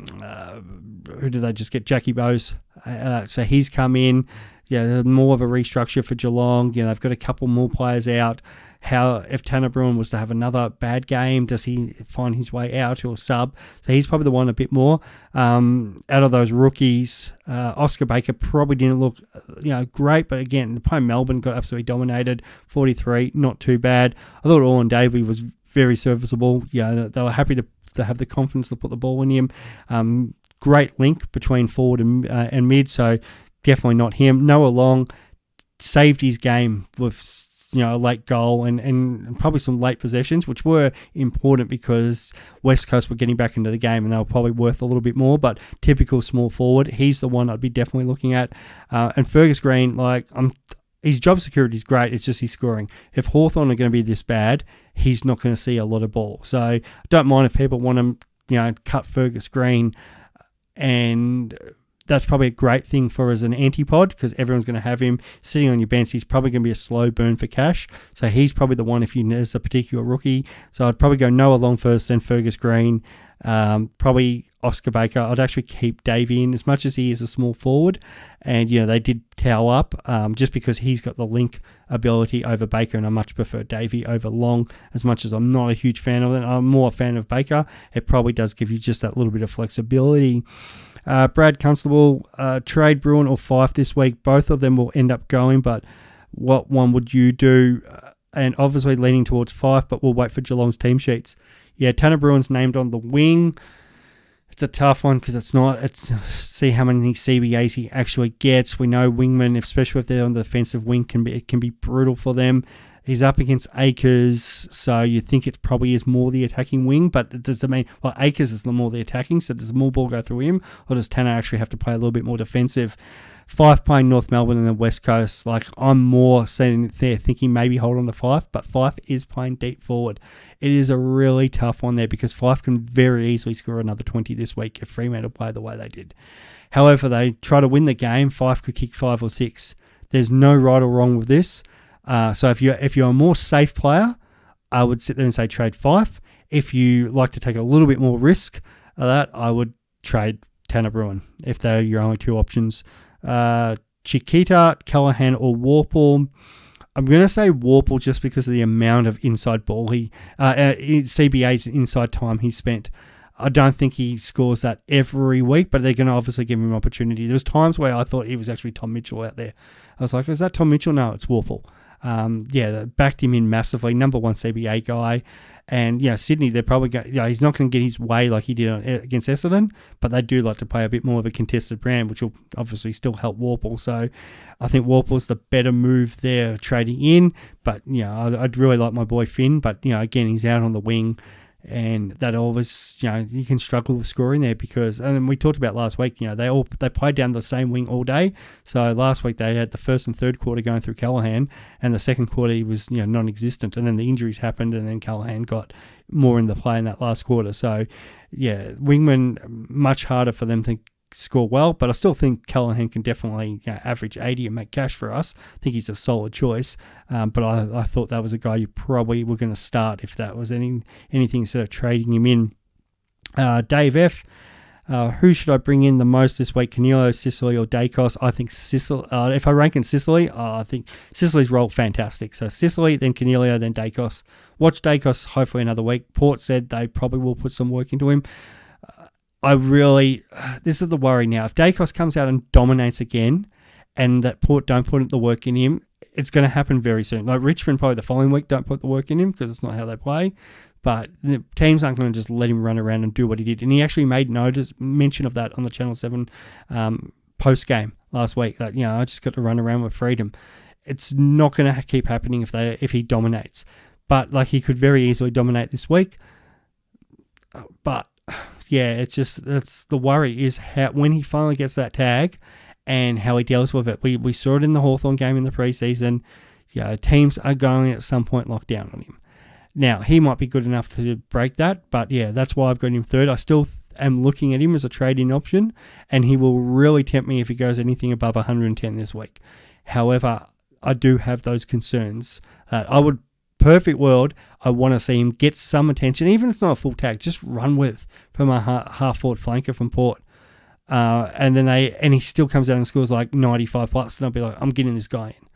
did they just get? Jackie Bowes. So he's come in. more of a restructure for Geelong. They've got a couple more players out. How if Tanner Bruhn was to have another bad game, does he find his way out or sub? So he's probably the one a bit more. Out of those rookies, Oscar Baker probably didn't look great, but again, the play Melbourne got absolutely dominated. 43, not too bad. I thought Owen Davey was very serviceable. They were happy to have the confidence to put the ball in him. Great link between forward and mid, so definitely not him. Noah Long saved his game with a late goal and probably some late possessions, which were important because West Coast were getting back into the game and they were probably worth a little bit more, but typical small forward, he's the one I'd be definitely looking at. And Fergus Green, his job security is great, it's just his scoring. If Hawthorn are going to be this bad, he's not going to see a lot of ball. So I don't mind if people want to cut Fergus Green, and that's probably a great thing for as an antipod because everyone's going to have him sitting on your bench. He's probably going to be a slow burn for cash. So he's probably the one if there's a particular rookie. So I'd probably go Noah Long first, then Fergus Green, probably Oscar Baker. I'd actually keep Davey in as much as he is a small forward. And, they did towel up just because he's got the link ability over Baker, and I much prefer Davey over Long. As much as I'm not a huge fan of it, I'm more a fan of Baker. It probably does give you just that little bit of flexibility. Brad Constable, trade Bruhn or Fife this week. Both of them will end up going, but what one would you do? And obviously leaning towards Fife, but we'll wait for Geelong's team sheets. Tanner Bruhn's named on the wing. It's a tough one because it's see how many CBAs he actually gets. We know wingmen, especially if they're on the defensive wing, it can be brutal for them. He's up against Akers, so you think it probably is more the attacking wing, but does it mean, Akers is more the attacking, so does more ball go through him, or does Tanner actually have to play a little bit more defensive? Fife playing North Melbourne and the West Coast, I'm more sitting there thinking maybe hold on to Fife, but Fife is playing deep forward. It is a really tough one there because Fife can very easily score another 20 this week if Fremantle play the way they did. However, they try to win the game, Fife could kick 5 or 6. There's no right or wrong with this. So if you're a more safe player, I would sit there and say trade Fife. If you like to take a little bit more risk of that, I would trade Tanner Bruhn if they're your only two options. Chiquita, Callahan, or Warple. I'm going to say Warple just because of the amount of inside ball CBA's inside time he spent. I don't think he scores that every week, but they're going to obviously give him opportunity. There was times where I thought he was actually Tom Mitchell out there. I was like, is that Tom Mitchell? No, it's Warple. They backed him in massively. Number one CBA guy. And, Sydney, they're probably going he's not going to get his way like he did against Essendon, but they do like to play a bit more of a contested brand, which will obviously still help Warple. So I think Warple's the better move there trading in. But, I'd really like my boy Finn. But, again, he's out on the wing. And that always, you can struggle with scoring there because, and we talked about last week, they played down the same wing all day. So last week they had the first and third quarter going through Callahan, and the second quarter he was, non-existent. And then the injuries happened, and then Callahan got more in the play in that last quarter. So, wingman, much harder for them to score well, but I still think Callahan can definitely average 80 and make cash for us. I think he's a solid choice, but I thought that was a guy you probably were going to start if that was anything instead of trading him in. Dave F. Who should I bring in the most this week? Canelo, Sicily, or Dacos? I think Sicily. If I rank in Sicily, I think Sicily's role fantastic. So Sicily, then Canelo, then Dacos. Watch Dacos hopefully another week. Port said they probably will put some work into him. This is the worry now. If Dacos comes out and dominates again and that Port don't put the work in him, it's going to happen very soon. Like Richmond probably the following week don't put the work in him because it's not how they play. But the teams aren't going to just let him run around and do what he did. And he actually made mention of that on the Channel 7 post-game last week. That, I just got to run around with freedom. It's not going to keep happening if he dominates. But he could very easily dominate this week. But that's the worry is how when he finally gets that tag and how he deals with it. We saw it in the Hawthorn game in the preseason. Teams are going at some point lock down on him. Now, he might be good enough to break that, but that's why I've got him third. I still am looking at him as a trade-in option, and he will really tempt me if he goes anything above 110 this week. However, I do have those concerns. Perfect world, I want to see him get some attention, even if it's not a full tag, just run with from a half-forward flanker from Port. and he still comes out and scores like 95 plus, and I'll be like, I'm getting this guy in.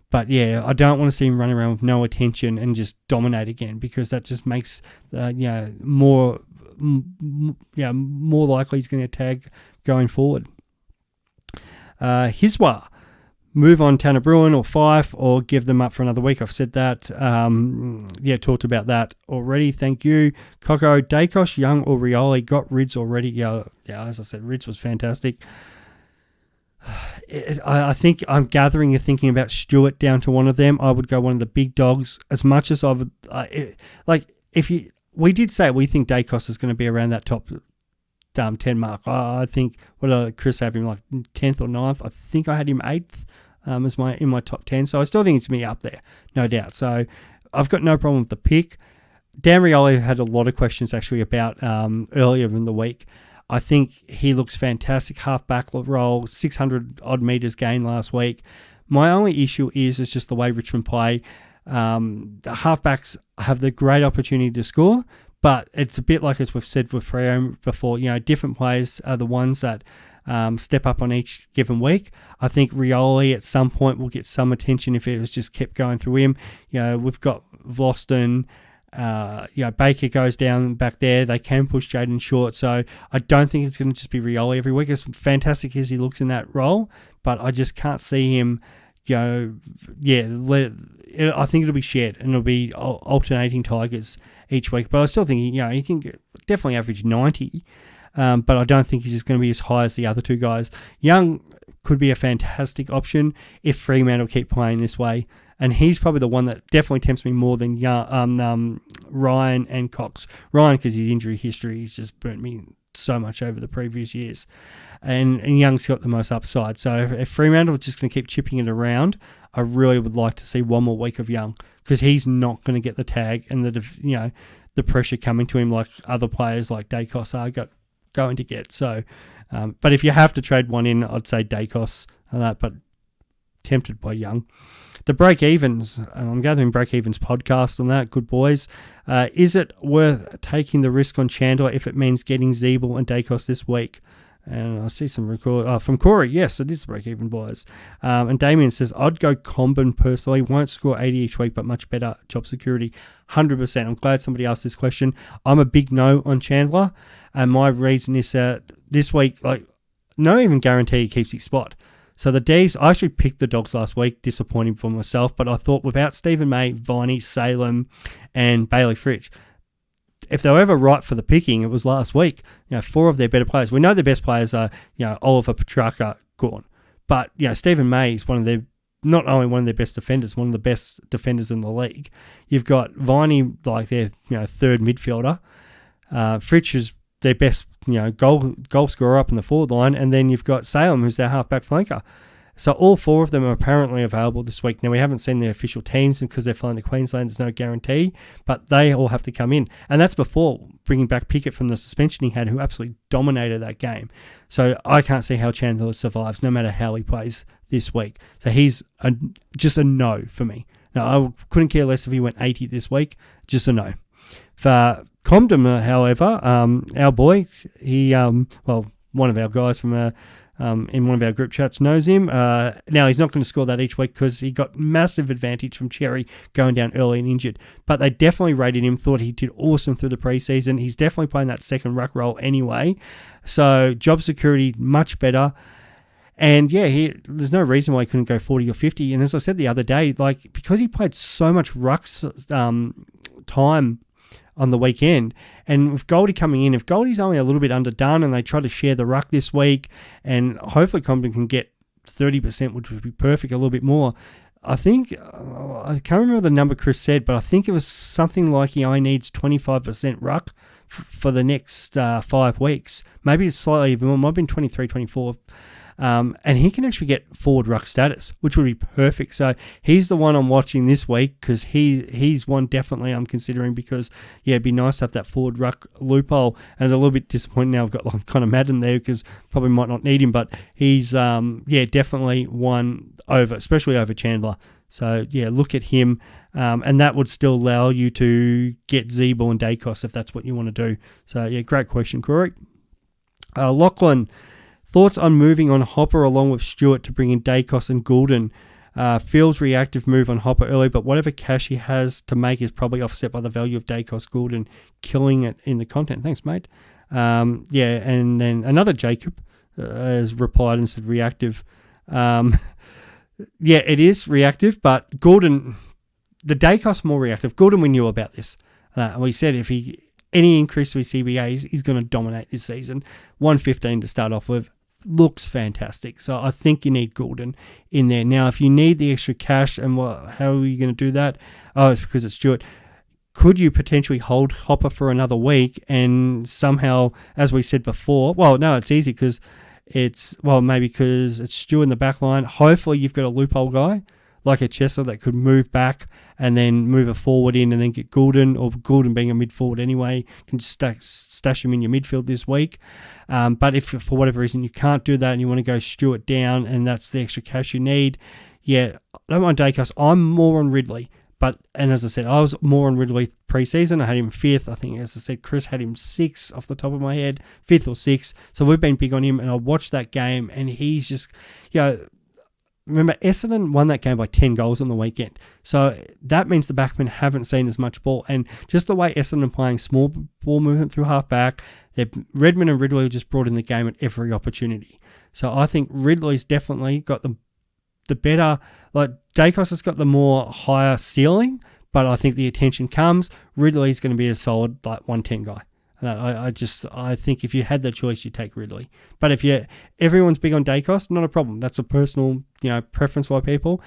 But yeah, I don't want to see him run around with no attention and just dominate again, because that just makes more likely he's going to tag going forward. Hiswa, move on Tanner Bruin or Fife, or give them up for another week. I've said that. Talked about that already. Thank you. Coco, Dacos, Young or Rioli. Got Rids already. Yeah, as I said, Rids was fantastic. I think I'm gathering you're thinking about Stewart down to one of them. I would go one of the big dogs. As much as I would we did say we think Dacos is going to be around that top 10 mark. I think Chris have him like 10th or 9th. I think I had him 8th in my top 10. So I still think it's me up there, no doubt. So I've got no problem with the pick. Dan Rioli had a lot of questions actually about earlier in the week. I think he looks fantastic. Half-back role, 600 odd metres gained last week. My only issue is just the way Richmond play. The halfbacks have the great opportunity to score, but it's a bit like as we've said with Freo before, different players are the ones that step up on each given week. I think Rioli at some point will get some attention if it was just kept going through him. We've got Vlosten. Baker goes down back there. They can push Jaden Short, so I don't think it's going to just be Rioli every week. As fantastic as he looks in that role, but I just can't see him. I think it'll be shared and it'll be alternating Tigers each week. But I still think he can definitely average 90, but I don't think he's just going to be as high as the other two guys. Young could be a fantastic option if Fremantle keep playing this way. And he's probably the one that definitely tempts me more than Ryan and Cox. Ryan, because his injury history has just burnt me so much over the previous years. And Young's got the most upside. So if Fremantle is just going to keep chipping it around, I really would like to see one more week of Young, because he's not going to get the tag and the pressure coming to him like other players like Dacos are going to get. So, but if you have to trade one in, I'd say Dacos and that, but tempted by Young. The break-evens, I'm gathering break-evens podcast on that. Good boys. Is it worth taking the risk on Chandler if it means getting Zeeble and Dacos this week? And I see some record from Corey. Yes, it is the break-even boys. And Damien says, I'd go Combin personally. Won't score 80 each week, but much better job security. 100%. I'm glad somebody asked this question. I'm a big no on Chandler. And my reason is that this week, no even guarantee he keeps his spot. So the D's, I actually picked the Dogs last week, disappointing for myself, but I thought without Stephen May, Viney, Salem, and Bailey Fritsch, if they were ever right for the picking, it was last week. 4 of their better players. We know their best players are, Oliver, Petrarca, Gorn. But, Stephen May is not only one of their best defenders, one of the best defenders in the league. You've got Viney, like their, third midfielder. Fritsch is their best, goal scorer up in the forward line, and then you've got Salem, who's their half-back flanker. So all 4 of them are apparently available this week. Now, we haven't seen the official teams because they're flying to Queensland. There's no guarantee, but they all have to come in. And that's before bringing back Pickett from the suspension he had, who absolutely dominated that game. So I can't see how Chandler survives, no matter how he plays this week. So he's just a no for me. Now, I couldn't care less if he went 80 this week. Just a no. For Comden, however, our boy, he, one of our guys from in one of our group chats knows him. Now, he's not going to score that each week because he got massive advantage from Cherry going down early and injured. But they definitely rated him, thought he did awesome through the preseason. He's definitely playing that second ruck role anyway. So job security, much better. And there's no reason why he couldn't go 40 or 50. And as I said the other day, because he played so much rucks time on the weekend, and with Goldie coming in, if Goldie's only a little bit underdone and they try to share the ruck this week, and hopefully Compton can get 30%, which would be perfect, a little bit more. I think, I can't remember the number Chris said, but I think it was something like he only needs 25% ruck for the next 5 weeks. Maybe it's slightly even more, it might have been 23, 24. And he can actually get forward ruck status, which would be perfect. So he's the one I'm watching this week, because he's one definitely I'm considering, because it'd be nice to have that forward ruck loophole. And it's a little bit disappointing now I've got kind of Madden there, because probably might not need him, but he's definitely one over, especially over Chandler. So look at him, and that would still allow you to get Zeeble and Dacos if that's what you want to do. So great question, Corey. Lachlan Thoughts on moving on Hopper along with Stewart to bring in Dacos and Goulden? Feels reactive move on Hopper early, but whatever cash he has to make is probably offset by the value of Dacos Goulden killing it in the content. Thanks, mate. And then another Jacob has replied and said reactive. Yeah, it is reactive, but Goulden, the Dacos more reactive. Goulden, we knew about this. We said if any increase to his CBA, he's going to dominate this season. 115 to start off with. Looks fantastic. So I think you need Goulden in there. Now, if you need the extra cash, and how are you going to do that? Oh, it's because it's Stewart. Could you potentially hold Hopper for another week and somehow, as we said before, well, no, it's easy because maybe because it's Stewart in the back line. Hopefully you've got a loophole guy like a Chesler that could move back and then move a forward in and then get Goulden, or Goulden being a mid-forward anyway, can just stash him in your midfield this week. But if for whatever reason you can't do that and you want to go Stewart down and that's the extra cash you need, yeah, I don't mind Dacos. I'm more on Ridley. And as I said, I was more on Ridley pre-season. I had him 5th. I think, as I said, Chris had him 6th off the top of my head, 5th or 6th. So we've been big on him, and I watched that game, and he's just, remember, Essendon won that game by 10 goals on the weekend. So that means the backmen haven't seen as much ball. And just the way Essendon are playing small ball movement through half-back, Redmond and Ridley just brought in the game at every opportunity. So I think Ridley's definitely got the better, like Dacos has got the more higher ceiling, but I think the attention comes. Ridley's going to be a solid 110 guy. And I think if you had the choice, you take Ridley. But if everyone's big on Dacos, not a problem. That's a personal, preference by people,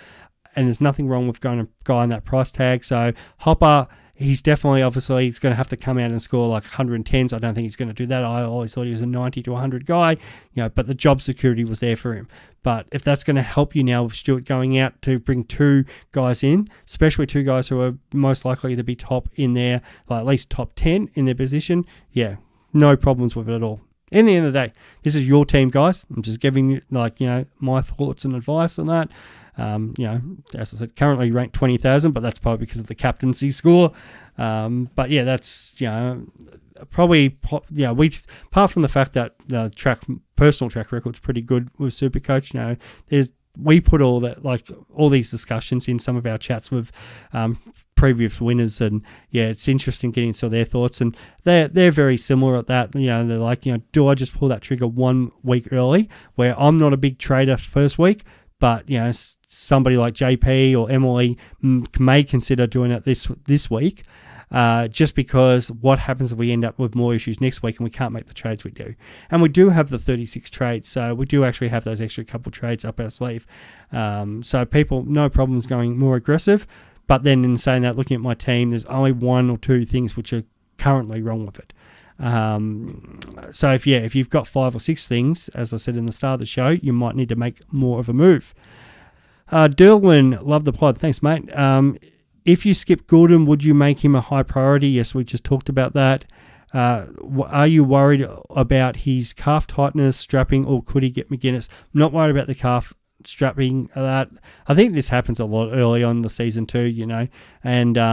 and there's nothing wrong with going a guy on that price tag. So Hopper, he's definitely, obviously, he's going to have to come out and score like 110s. I don't think he's going to do that. I always thought he was a 90 to 100 guy, but the job security was there for him. But if that's going to help you now with Stewart going out to bring 2 guys in, especially 2 guys who are most likely to be top in their, at least top 10 in their position, yeah, no problems with it at all. In the end of the day, this is your team, guys. I'm just giving you, my thoughts and advice on that. As I said, currently ranked 20,000, but that's probably because of the captaincy score. But yeah, that's, probably, apart from the fact that the personal track record's pretty good with Supercoach, we put all these discussions in some of our chats with previous winners, and it's interesting getting to their thoughts, and they're very similar at that. They're like, do I just pull that trigger 1 week early, where I'm not a big trader first week, but somebody like JP or Emily may consider doing it this week, just because what happens if we end up with more issues next week and we can't make the trades we do? And we do have the 36 trades, so we do actually have those extra couple trades up our sleeve. So people, no problems going more aggressive. But then in saying that, looking at my team, there's only 1 or 2 things which are currently wrong with it. So if you've got 5 or 6 things, as I said in the start of the show, you might need to make more of a move. Derwin, love the pod. Thanks, mate. If you skip Goulden, would you make him a high priority? Yes, we just talked about that. Are you worried about his calf tightness, strapping, or could he get McGuinness? I'm not worried about the calf strapping. That I think this happens a lot early on in the season too, and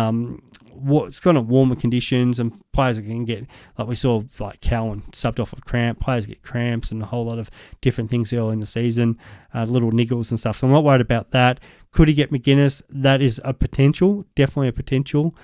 it's kind of warmer conditions, and players can get, like we saw, like Cowan subbed off of cramp. Players get cramps and a whole lot of different things early in the season, little niggles and stuff. So I'm not worried about that. Could he get McGuinness? That is a potential, definitely a potential.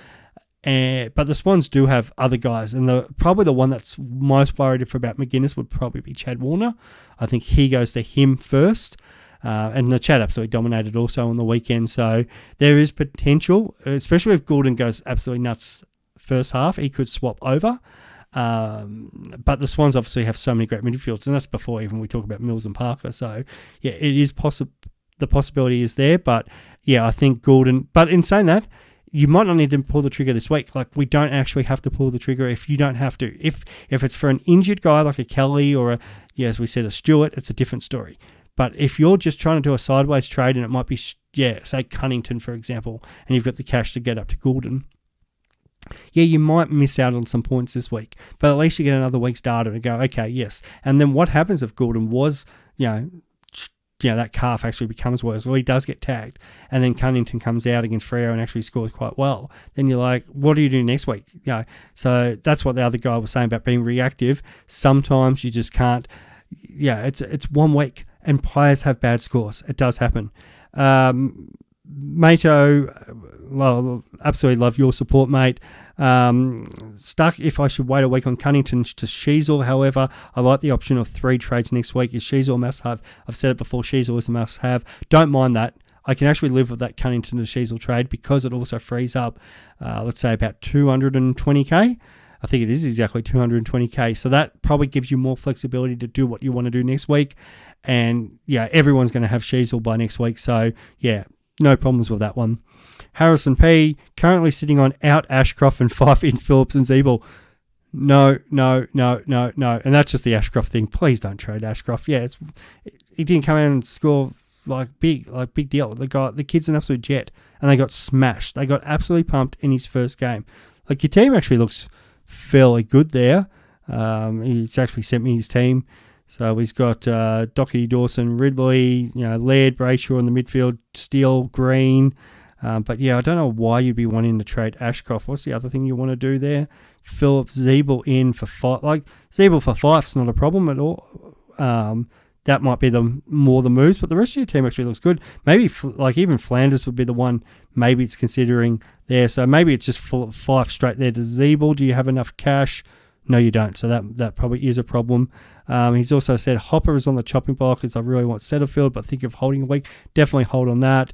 But the Swans do have other guys, and probably the one that's most worried about McGuinness would probably be Chad Warner. I think he goes to him first. And the chat absolutely dominated also on the weekend. So there is potential, especially if Goulden goes absolutely nuts first half. He could swap over. But the Swans obviously have so many great midfields, and that's before even we talk about Mills and Parker. So yeah, it is possible. The possibility is there, but yeah, I think Goulden. But in saying that, you might not need to pull the trigger this week. Like, we don't actually have to pull the trigger if you don't have to. If it's for an injured guy like a Kelly or as we said, a Stewart, it's a different story. But if you're just trying to do a sideways trade, and it might be, say Cunnington, for example, and you've got the cash to get up to Goulden, you might miss out on some points this week. But at least you get another week's data and go, okay, yes. And then what happens if Goulden was, that calf actually becomes worse, or he does get tagged, and then Cunnington comes out against Freo and actually scores quite well, then you're like, what do you do next week? So that's what the other guy was saying about being reactive. Sometimes you just can't yeah, it's 1 week and players have bad scores. It does happen. Mato, well, absolutely love your support, mate. Stuck if I should wait a week on Cunnington to Sheasel. However, I like the option of 3 trades next week. Is Sheasel a must-have? I've said it before, Sheasel is a must-have. Don't mind that. I can actually live with that Cunnington to Sheasel trade because it also frees up, let's say, about 220k. I think it is exactly 220k. So that probably gives you more flexibility to do what you want to do next week. And yeah, everyone's going to have Sheasel by next weweek. So yeah, no problems with that one. Harrison P, currently sitting on out Ashcroft and 5 in Phillips and Zeeble. No. And that's just the Ashcroft thing. Please don't trade Ashcroft. Yeah, he didn't come out and score big deal. The kid's an absolute jet, and they got smashed. They got absolutely pumped in his first game. Like, your team actually looks fairly good there. He's actually sent me his team. So he's got Doherty, Dawson, Ridley, Laird, Brayshaw in the midfield, Steele, Green. But yeah, I don't know why you'd be wanting to trade Ashcroft. What's the other thing you want to do there? Phillips, Zeeble in for 5. Like, Zeeble for 5's not a problem at all. That might be the moves, but the rest of your team actually looks good. Maybe even Flanders would be the one maybe it's considering there. So maybe it's just 5 straight there to Zeeble. Do you have enough cash? No, you don't. So that probably is a problem. He's also said Hopper is on the chopping block because I really want Setterfield, but think of holding a week. Definitely hold on that.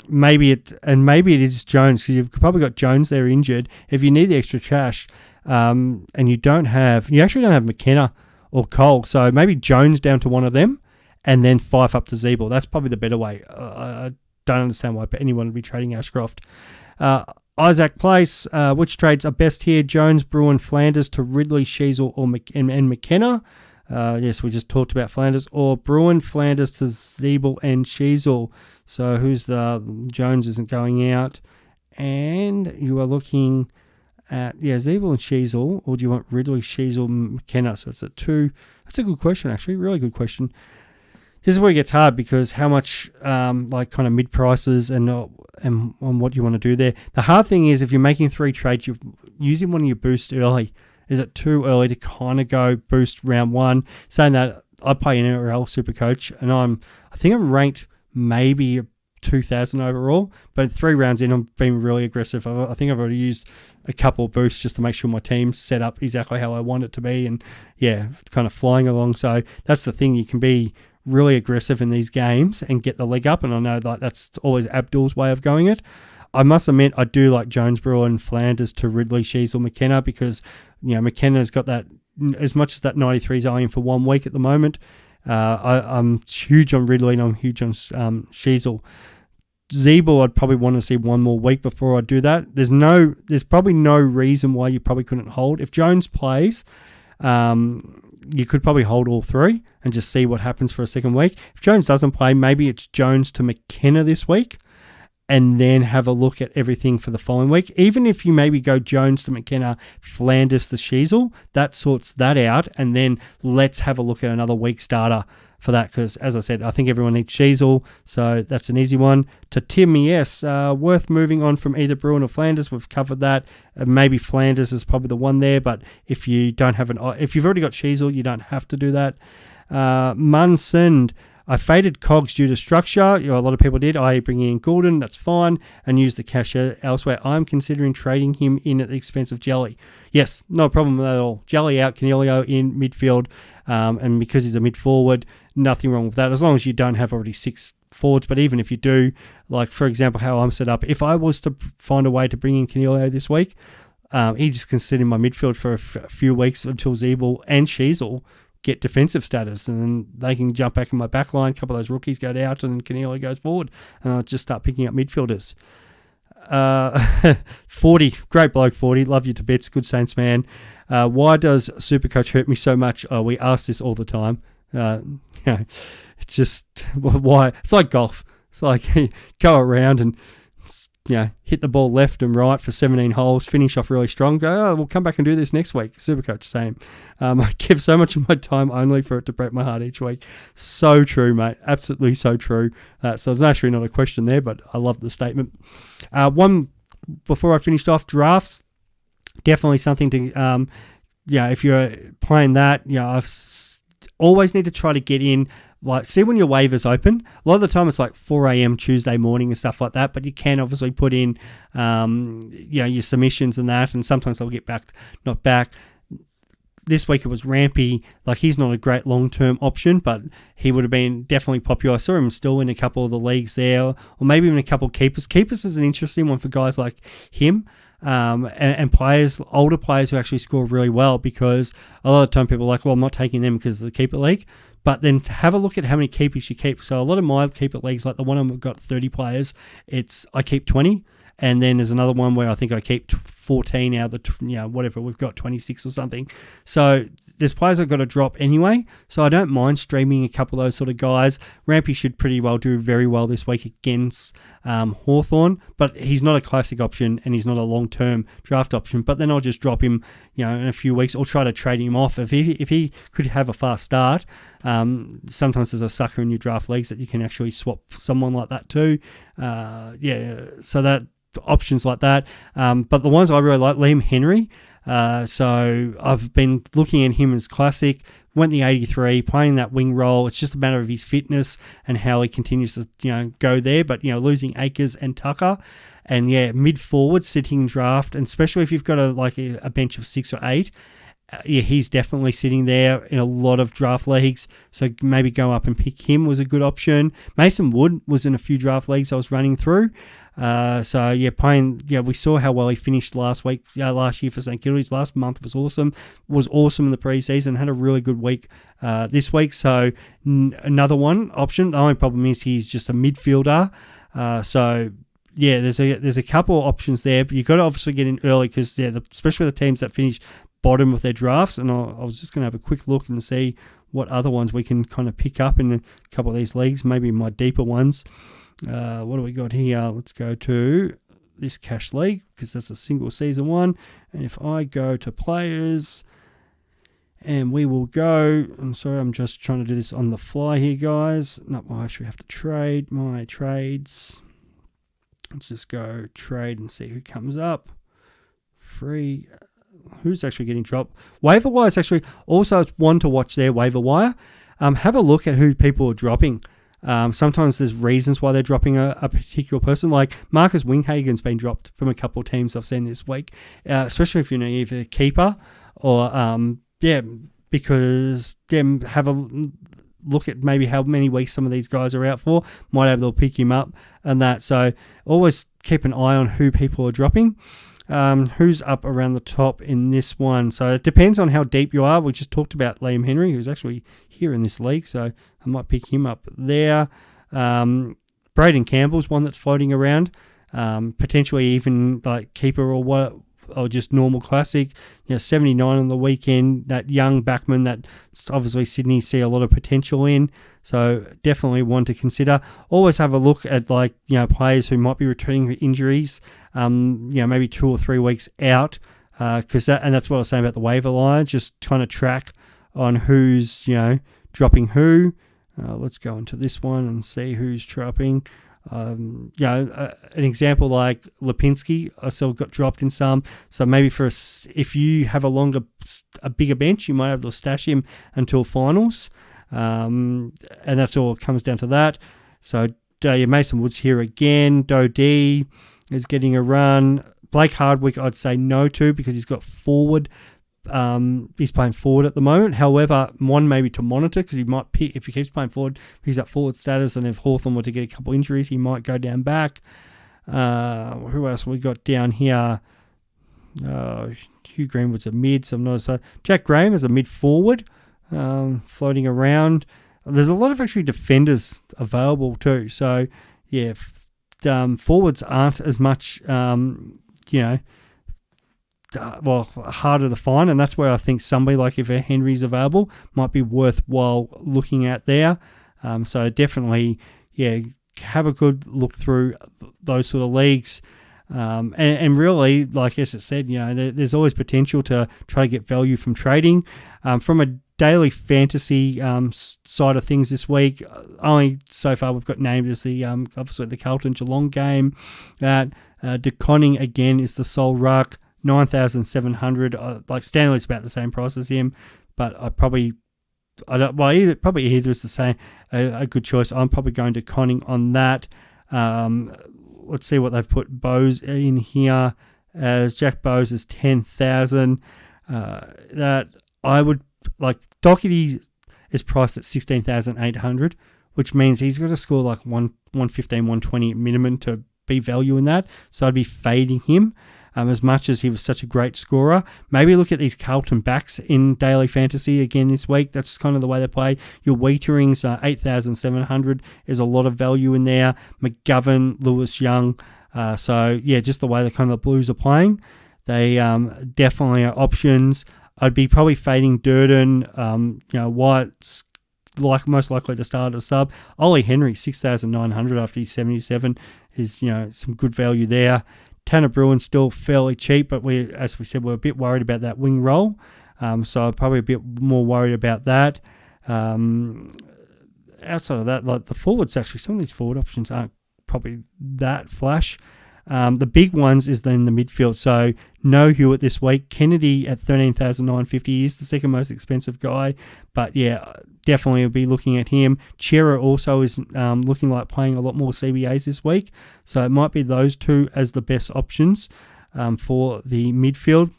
Maybe it is Jones because you've probably got Jones there injured. If you need the extra cash, and you actually don't have McKenna or Cole, so maybe Jones down to one of them, and then 5 up to Zeeble. That's probably the better way. I don't understand why anyone would be trading Ashcroft. Isaac Place, which trades are best here? Jones, Bruin, Flanders to Ridley, Sheasel, and McKenna. Yes, we just talked about Flanders. Or Bruin, Flanders to Zeeble and Sheasel. So who's Jones isn't going out. And you are looking at, Zeeble and Sheasel, or do you want Ridley, Sheasel, McKenna? So it's a 2. That's a good question, actually. Really good question. This is where it gets hard because how much kind of mid prices and on what you want to do there. The hard thing is if you're making 3 trades, you're using one of your boosts early. Is it too early to kind of go boost round 1? Saying that, I play NRL Supercoach and I think I'm ranked maybe 2,000 overall, but 3 rounds in, I'm being really aggressive. I think I've already used a couple of boosts just to make sure my team's set up exactly how I want it to be, and yeah, kind of flying along. So that's the thing, you can be really aggressive in these games and get the leg up, and I know that's always Abdul's way of going it. I must admit, I do like Jonesboro and Flanders to Ridley, Sheasel, McKenna, because McKenna's got that, as much as that 93's eyeing for 1 week at the moment. I'm huge on Ridley and I'm huge on Sheasel. Zeeble, I'd probably want to see 1 more week before I do that. There's probably no reason why you probably couldn't hold. If Jones plays, you could probably hold all 3 and just see what happens for a second week. If Jones doesn't play, maybe it's Jones to McKenna this week and then have a look at everything for the following week. Even if you maybe go Jones to McKenna, Flanders to Sheasel, that sorts that out, and then let's have a look at another week starter for that, because as I said, I think everyone needs Sheasel, so that's an easy one. To Tim, yes, worth moving on from either Bruin or Flanders. We've covered that. Maybe Flanders is probably the one there, but if you don't have if you've already got Sheasel, you don't have to do that. Munson, I faded Cogs due to structure. A lot of people did. I bring in Gordon, that's fine, and use the cash elsewhere. I'm considering trading him in at the expense of Jelly. Yes, no problem at all. Jelly out, Canelio in midfield, and because he's a mid-forward, nothing wrong with that, as long as you don't have already 6 forwards. But even if you do, like for example, how I'm set up, if I was to find a way to bring in Canelio this week, he just can sit in my midfield for a few weeks until Zeeble and Sheasel get defensive status, and then they can jump back in my back line. A couple of those rookies go out, and then Canelio goes forward, and I'll just start picking up midfielders. 40, great bloke, 40, love you to bits, good Saints man. Why does Supercoach hurt me so much? We ask this all the time. It's just why. It's like golf. It's like go around and hit the ball left and right for 17 holes, finish off really strong, go, we'll come back and do this next week. Supercoach, same. I give so much of my time only for it to break my heart each week. So true, mate. Absolutely so true. So it's actually not a question there, but I love the statement. One, before I finished off, drafts, definitely something to if you're playing that, always need to try to get in. Like, see when your waivers open. A lot of the time it's like 4 a.m. Tuesday morning and stuff like that, but you can obviously put in, your submissions and that, and sometimes they'll get not back. This week it was Rampy. Like, he's not a great long-term option, but he would have been definitely popular. I saw him still in a couple of the leagues there, or maybe even a couple of keepers. Keepers is an interesting one for guys like him. And players, older players who actually score really well, because a lot of the time people are like, well, I'm not taking them because of the keeper league. But then to have a look at how many keepers you keep. So a lot of my keeper leagues, like the one I've got 30 players, I keep 20. And then there's another one where I think I keep 14 out of the, whatever, we've got 26 or something. So there's players I've got to drop anyway. So I don't mind streaming a couple of those sort of guys. Rampy should pretty well do very well this week against Hawthorn, but he's not a classic option and he's not a long-term draft option. But then I'll just drop him, in a few weeks, or try to trade him off. If he could have a fast start, sometimes there's a sucker in your draft leagues that you can actually swap someone like that too. So that options like that. But the ones I really like, Liam Henry. So I've been looking at him as classic. Went the 83, playing that wing role. It's just a matter of his fitness and how he continues to go there. But losing Akers and Tucker, and mid forward sitting in draft, and especially if you've got a bench of 6 or 8. He's definitely sitting there in a lot of draft leagues, so maybe go up and pick him was a good option. Mason Wood was in a few draft leagues I was running through. Playing, we saw how well he finished last year for St Kilda's. Last month was awesome in the preseason, had a really good week this week. So another one option. The only problem is he's just a midfielder. There's a couple of options there, but you've got to obviously get in early, because especially the teams that finish bottom of their drafts. And I was just going to have a quick look and see what other ones we can kind of pick up in a couple of these leagues, maybe my deeper ones. What do we got here? Let's go to this cash league, because that's a single season one. And if I go to players, and we will go, I'm sorry, I'm just trying to do this on the fly here, guys. No, I actually have to trade my trades. Let's just go trade and see who comes up. Free. Who's actually getting dropped? Waiver wire is actually also one to watch there, waiver wire. Have a look at who people are dropping. Sometimes there's reasons why they're dropping a particular person. Like Marcus Winghagen's been dropped from a couple of teams I've seen this week, especially if you're either a keeper or, because have a look at maybe how many weeks some of these guys are out for. Might be able to pick him up and that. So always keep an eye on who people are dropping. Who's up around the top in this one? So it depends on how deep you are. We just talked about Liam Henry, who's actually here in this league, so I might pick him up there. Braden Campbell's one that's floating around, potentially even like keeper or just normal classic. 79 on the weekend. That young backman that obviously Sydney see a lot of potential in. So definitely one to consider. Always have a look at players who might be returning for injuries. Maybe 2 or 3 weeks out, because that's what I was saying about the waiver line. Just trying to track on who's dropping who. Let's go into this one and see who's dropping. An example like Lipinski, I still got dropped in some. So maybe if you have a bigger bench, you might have to stash him until finals. And that's all it comes down to that. So Mason Woods here again. Dodie is getting a run. Blake Hardwick, I'd say no to, because he's got forward. He's playing forward at the moment. However, one maybe to monitor, because he might pick, if he keeps playing forward, he's at forward status, and if Hawthorn were to get a couple injuries, he might go down back. Who else we got down here? Hugh Greenwood's a mid, so I'm not so. Jack Graham is a mid forward, floating around. There's a lot of actually defenders available too. So forwards aren't as much, harder to find, and that's where I think somebody like if a Henry's available might be worthwhile looking at there. So definitely, have a good look through those sort of leagues. And really, like as it said, there's always potential to try to get value from trading. From a daily fantasy side of things this week, only so far we've got named as the obviously the Carlton Geelong game. That De Conning again is the sole ruck. 9,700. Like Stanley's about the same price as him, but probably either is the same. A good choice. I'm probably going to Conning on that. Let's see what they've put Bowes in here as. Jack Bowes is 10,000. That I would like. Doherty is priced at 16,800, which means he's got to score like 115, 120 minimum to be value in that. So I'd be fading him. As much as he was such a great scorer. Maybe look at these Carlton backs in daily fantasy again this week. That's kind of the way they play. Your Waiterings, 8,700 is a lot of value in there. McGovern, Lewis Young. So yeah, just the way the kind of the Blues are playing. They definitely are options. I'd be probably fading Durden. Wyatt's most likely to start a sub. Ollie Henry, 6,900 after he's 77 is some good value there. Tanner Bruin's still fairly cheap, but as we said, we're a bit worried about that wing role. So I'm probably a bit more worried about that. Outside of that, like the forwards, actually, some of these forward options aren't probably that flash. The big ones is then the midfield. So no Hewitt this week. Kennedy at 13,950 is the second most expensive guy. But yeah, definitely will be looking at him. Chera also is looking like playing a lot more CBAs this week. So it might be those two as the best options for the midfield.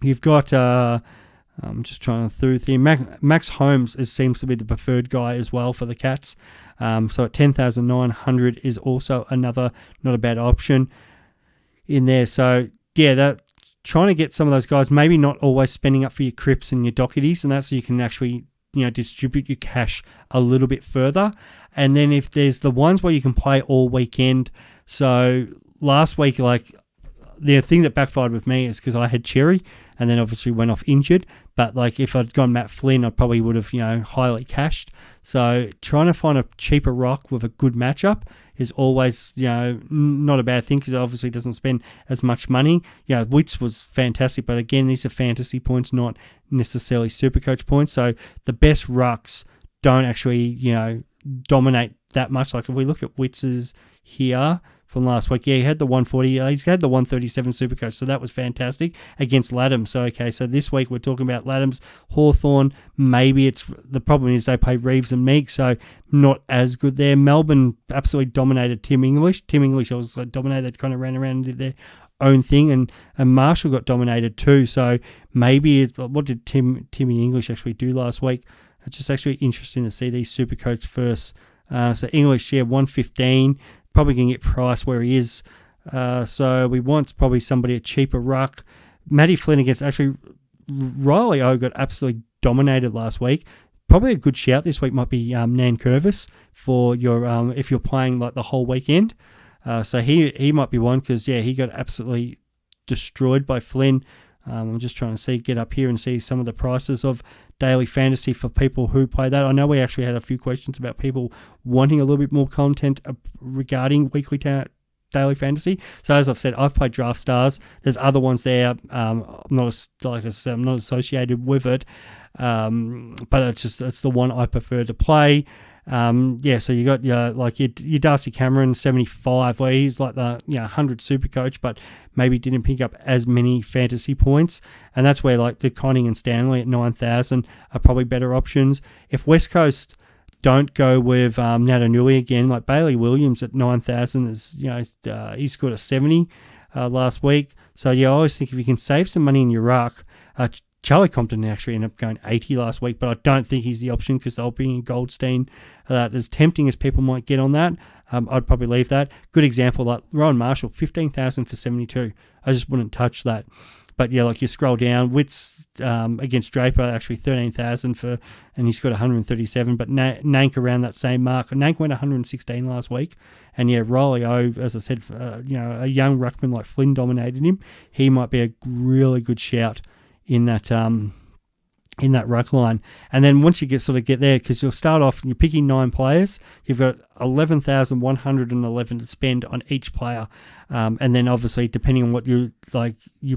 You've got, I'm just trying to through here. Max Holmes seems to be the preferred guy as well for the Cats. So at 10,900 is also another not a bad option in there. So yeah, that trying to get some of those guys, maybe not always spending up for your Cripps and your Dohertys, and that's so you can actually distribute your cash a little bit further. And then if there's the ones where you can play all weekend. So last week, like the thing that backfired with me is because I had Cherry and then obviously went off injured. But like if I'd gone Matt Flynn, I probably would have, highly cashed. So trying to find a cheaper rock with a good matchup is always, not a bad thing because it obviously doesn't spend as much money. Wits was fantastic, but again, these are fantasy points, not necessarily Supercoach points. So the best rucks don't actually, dominate that much. Like if we look at Wits's here from last week, he had the 140, he's had the 137 Supercoach, so that was fantastic against Laddams. So okay, so this week we're talking about Laddams, Hawthorn. Maybe it's the problem is they play Reeves and Meek, so not as good there. Melbourne absolutely dominated Tim English. Tim English also dominated, kind of ran around and did their own thing, and Marshall got dominated too. So maybe what did Timmy English actually do last week? It's just actually interesting to see these Supercoach first. So English, 115. Probably going to get price where he is. So we want probably somebody a cheaper ruck. Matty Flynn against actually Riley O got absolutely dominated last week. Probably a good shout this week might be Nan Curvis for your if you're playing like the whole weekend. So he might be one because he got absolutely destroyed by Flynn. I'm just trying to get up here and see some of the prices of daily fantasy for people who play that. I know we actually had a few questions about people wanting a little bit more content regarding weekly daily fantasy. So as I've said, I've played Draft Stars. There's other ones there. I'm not associated with it, but it's the one I prefer to play. So you got your Darcy Cameron 75, where he's like the 100 Supercoach, but maybe didn't pick up as many fantasy points, and that's where like the Conning and Stanley at 9,000 are probably better options. If West Coast don't go with Natanui again, like Bailey Williams at 9,000 is he scored a 70 last week. So I always think if you can save some money in your ruck. Charlie Compton actually ended up going 80 last week, but I don't think he's the option because they'll bring in Goldstein. As tempting as people might get on that, I'd probably leave that. Good example, like Rowan Marshall, 15,000 for 72. I just wouldn't touch that. But yeah, like you scroll down, Wits against Draper, actually 13,000 and he's got 137. But Nank around that same mark. Nank went 116 last week. And yeah, Riley O, as I said, a young ruckman like Flynn dominated him. He might be a really good shout in that ruck line. And then once you get there, because you'll start off, you're picking 9 players, you've got 11,111 to spend on each player. And then obviously, depending on what you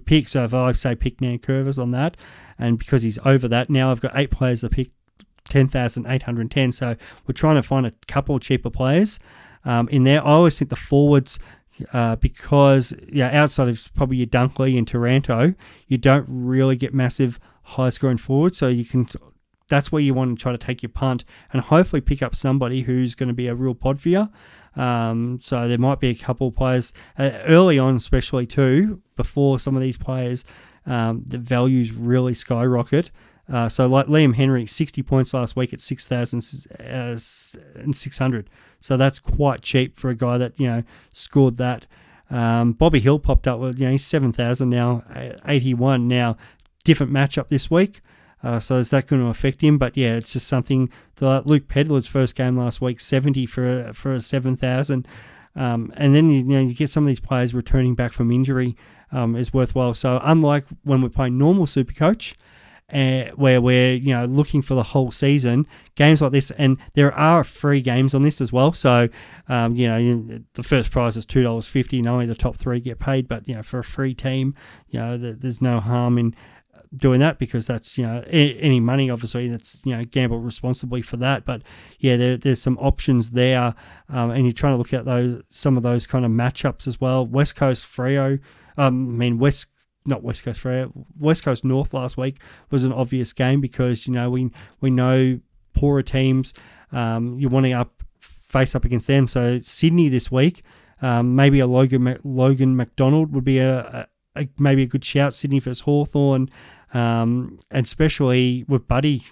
pick, so if I say pick Nan Curvis on that, and because he's over that, now I've got 8 players to pick 10,810. So we're trying to find a couple cheaper players in there. I always think the forwards, because outside of probably your Dunkley and Taranto, you don't really get massive high scoring forwards. So that's where you want to try to take your punt and hopefully pick up somebody who's going to be a real pod for you. So there might be a couple of players early on, especially too, before some of these players, the values really skyrocket. So like Liam Henry, 60 points last week at 6,600. So that's quite cheap for a guy that, scored that. Bobby Hill popped up with, he's 7,000 now, 81 now. Different matchup this week. So is that going to affect him? But yeah, it's just something that Luke Pedlar's first game last week, 70 for a 7,000. And then you get some of these players returning back from injury is worthwhile. So unlike when we're playing normal Supercoach, where we're looking for the whole season, games like this, and there are free games on this as well. So the first prize is $2.50, and only the top three get paid. But for a free team, there's no harm in doing that, because that's any money, obviously, that's gamble responsibly for that. But there's some options there, and you're trying to look at some of those kind of matchups as well. West Coast Freo, West Coast North last week was an obvious game, because we know poorer teams, you want to face up against them. So Sydney this week, maybe a Logan McDonald would be maybe a good shout. Sydney versus Hawthorn, and especially with Buddy,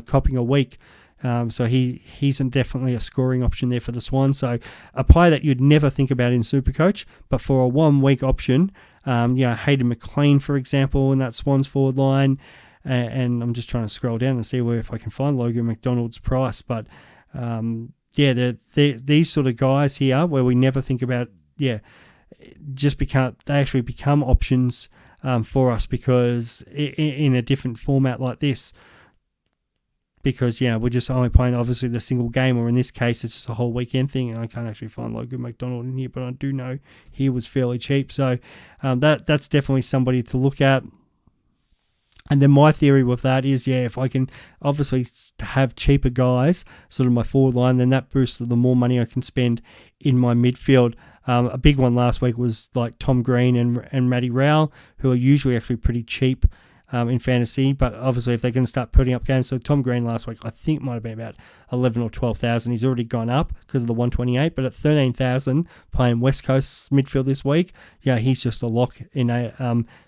copping a week. So he's definitely a scoring option there for the Swans. So a player that you'd never think about in Supercoach, but for a 1 week option, Hayden McLean, for example, in that Swans forward line. And I'm just trying to scroll down and see if I can find Logan McDonald's price. But these sort of guys here where we never think about, they actually become options for us, because in a different format like this, because we're just only playing obviously the single game, or in this case it's just a whole weekend thing, and I can't actually find Logan McDonald in here, but I do know he was fairly cheap. So that's definitely somebody to look at. And then my theory with that is, if I can obviously have cheaper guys, sort of my forward line, then that boosts the more money I can spend in my midfield. A big one last week was like Tom Green and Matty Rowell, who are usually actually pretty cheap in fantasy, but obviously if they're going to start putting up games, so Tom Green last week I think might have been about 11 or 12,000. He's already gone up because of the 128, but at 13,000 playing West Coast midfield this week, he's just a lock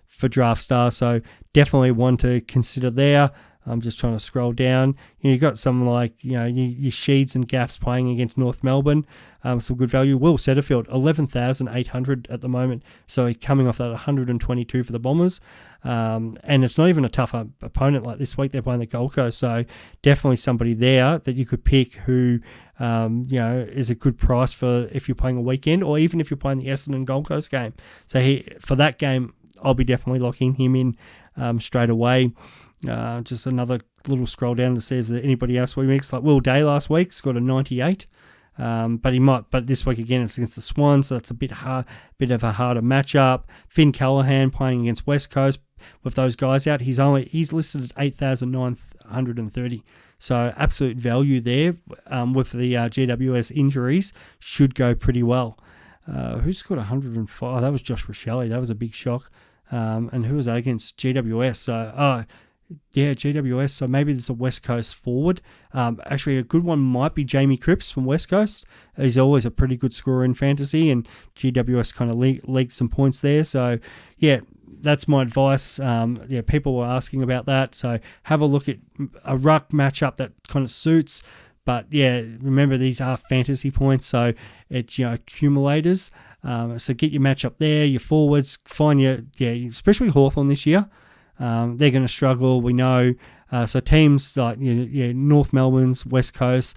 for draft star. So definitely one to consider there. I'm just trying to scroll down. You've got some like, your Sheeds and Gaffs playing against North Melbourne. Some good value. Will Setterfield, 11,800 at the moment. So coming off that 122 for the Bombers. And it's not even a tough opponent like this week. They're playing the Gold Coast. So definitely somebody there that you could pick who, is a good price for if you're playing a weekend, or even if you're playing the Essendon Gold Coast game. So for that game, I'll be definitely locking him in straight away. Just another little scroll down to see if there's anybody else we mixed. Like Will Day last week scored a 98, but this week again it's against the Swans, so that's a bit of a harder matchup. Finn Callahan playing against West Coast with those guys out. He's listed at 8,930, so absolute value there. With the GWS injuries, should go pretty well. Who scored 105? That was Josh Rochelle. That was a big shock. And who was that against? GWS. So, GWS. So maybe there's a West Coast forward. Actually, a good one might be Jamie Cripps from West Coast. He's always a pretty good scorer in fantasy, and GWS kind of leaked some points there. So, that's my advice. People were asking about that. So have a look at a ruck matchup that kind of suits. But remember these are fantasy points, so it's accumulators. So get your matchup there, your forwards, find especially Hawthorn this year. They're going to struggle, we know. So teams like North Melbourne's, West Coast,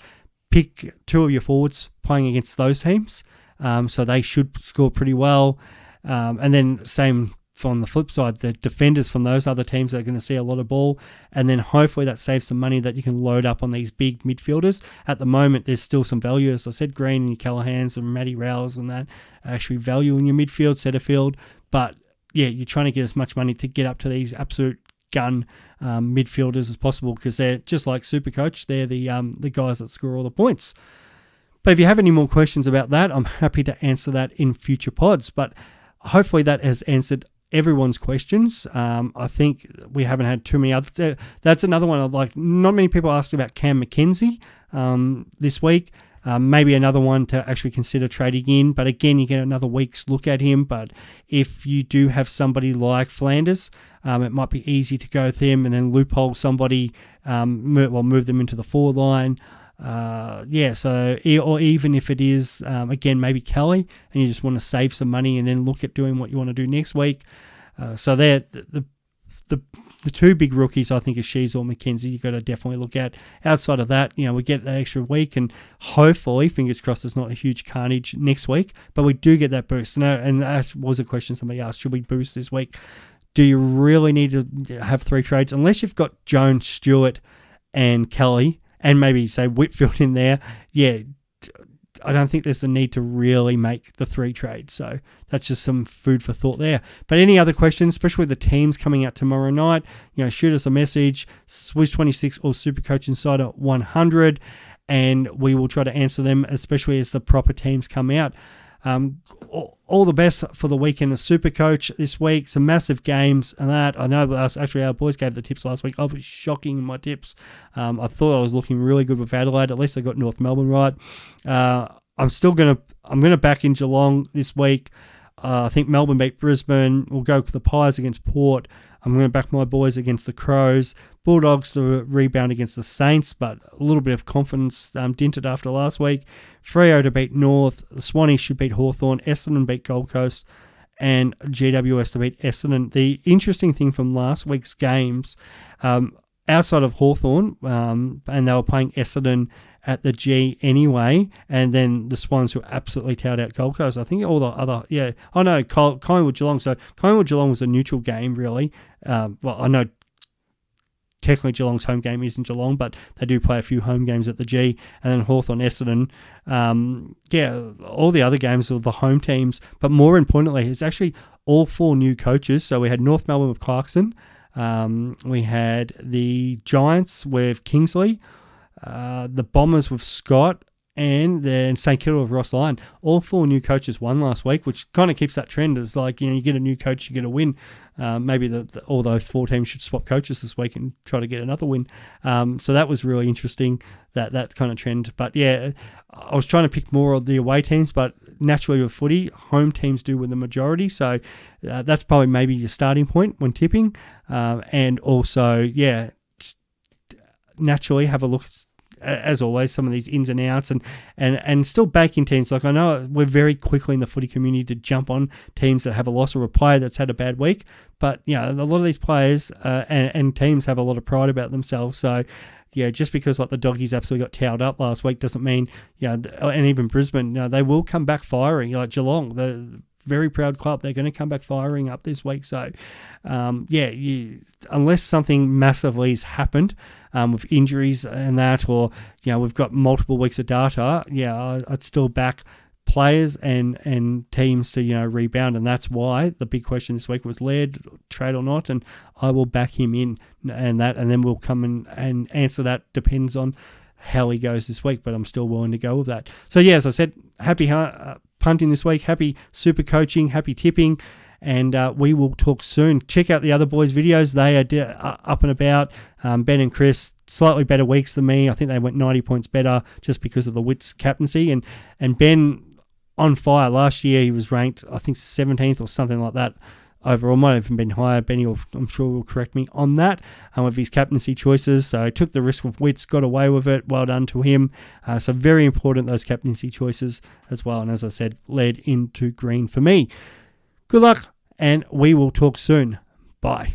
pick two of your forwards playing against those teams. So they should score pretty well. And then same from the flip side, the defenders from those other teams are going to see a lot of ball, and then hopefully that saves some money that you can load up on these big midfielders. At the moment, there's still some value. As I said, Green and Callahans and Matty Rowells and that are actually value in your midfield, Setterfield. But you're trying to get as much money to get up to these absolute gun midfielders as possible, because they're just like Supercoach. They're the guys that score all the points. But if you have any more questions about that, I'm happy to answer that in future pods. But hopefully that has answered everyone's questions. I think we haven't had too many others. That's another one. Not many people asked about Cam McKenzie this week. Maybe another one to actually consider trading in. But again, you get another week's look at him. But if you do have somebody like Flanders, it might be easy to go with him and then loophole somebody, move them into the forward line. Or even if it is, again, maybe Kelly, and you just want to save some money and then look at doing what you want to do next week. So they're the two big rookies, I think, is Shees or McKenzie. You've got to definitely look at. Outside of that, we get that extra week, and hopefully, fingers crossed, there's not a huge carnage next week, but we do get that boost. And that was a question somebody asked, should we boost this week? Do you really need to have 3 trades? Unless you've got Jones, Stewart, and Kelly, and maybe, say, Whitfield in there, I don't think there's the need to really make the 3 trades. So that's just some food for thought there. But any other questions, especially with the teams coming out tomorrow night, shoot us a message, Swiz26 or Supercoach Insider 100, and we will try to answer them, especially as the proper teams come out. All the best for the weekend of Supercoach this week. Some massive games and that. I know actually our boys gave the tips last week. I was shocking in my tips. I thought I was looking really good with Adelaide. At least I got North Melbourne right. I'm gonna back in Geelong this week. I think Melbourne beat Brisbane. We'll go with the Pies against Port. I'm going to back my boys against the Crows. Bulldogs to rebound against the Saints, but a little bit of confidence dinted after last week. Freo to beat North. The Swannies should beat Hawthorn. Essendon beat Gold Coast. And GWS to beat Essendon. The interesting thing from last week's games, outside of Hawthorn, and they were playing Essendon at the G anyway, and then the Swans who absolutely towed out Gold Coast. I think all the other, Collingwood Geelong. So Collingwood Geelong was a neutral game, really. I know technically Geelong's home game isn't Geelong, but they do play a few home games at the G, and then Hawthorn, Essendon. All the other games are the home teams, but more importantly, it's actually all 4 new coaches. So we had North Melbourne with Clarkson. We had the Giants with Kingsley. The Bombers with Scott, and then St Kilda with Ross Lyon. All 4 new coaches won last week, which kind of keeps that trend. It's like, you get a new coach, you get a win. Maybe all those 4 teams should swap coaches this week and try to get another win. So that was really interesting, that kind of trend. But I was trying to pick more of the away teams, but naturally with footy, home teams do win the majority. So that's probably maybe your starting point when tipping. And also, naturally have a look, as always, some of these ins and outs and still baking teams. Like, I know we're very quickly in the footy community to jump on teams that have a loss or a player that's had a bad week, but a lot of these players and teams have a lot of pride about themselves. So just because the Doggies absolutely got towed up last week doesn't mean, and even Brisbane, they will come back firing. Like Geelong, the very proud club, they're going to come back firing up this week. So, unless something massively has happened with injuries and that, or we've got multiple weeks of data, I'd still back players and teams to rebound, and that's why the big question this week was Laird, trade or not, and I will back him in, and then we'll come and answer that. Depends on how he goes this week, but I'm still willing to go with that. So as I said, happy punting this week, happy super coaching, happy tipping, and we will talk soon. Check out the other boys' videos. They are up and about. Ben and Chris, slightly better weeks than me. I think they went 90 points better just because of the Wits captaincy, and Ben on fire. Last year he was ranked, I think, 17th or something like that overall. Might have even been higher. Benny, I'm sure, will correct me on that with his captaincy choices. So he took the risk with Wits, got away with it. Well done to him. So very important, those captaincy choices as well. And as I said, led into green for me. Good luck, and we will talk soon. Bye.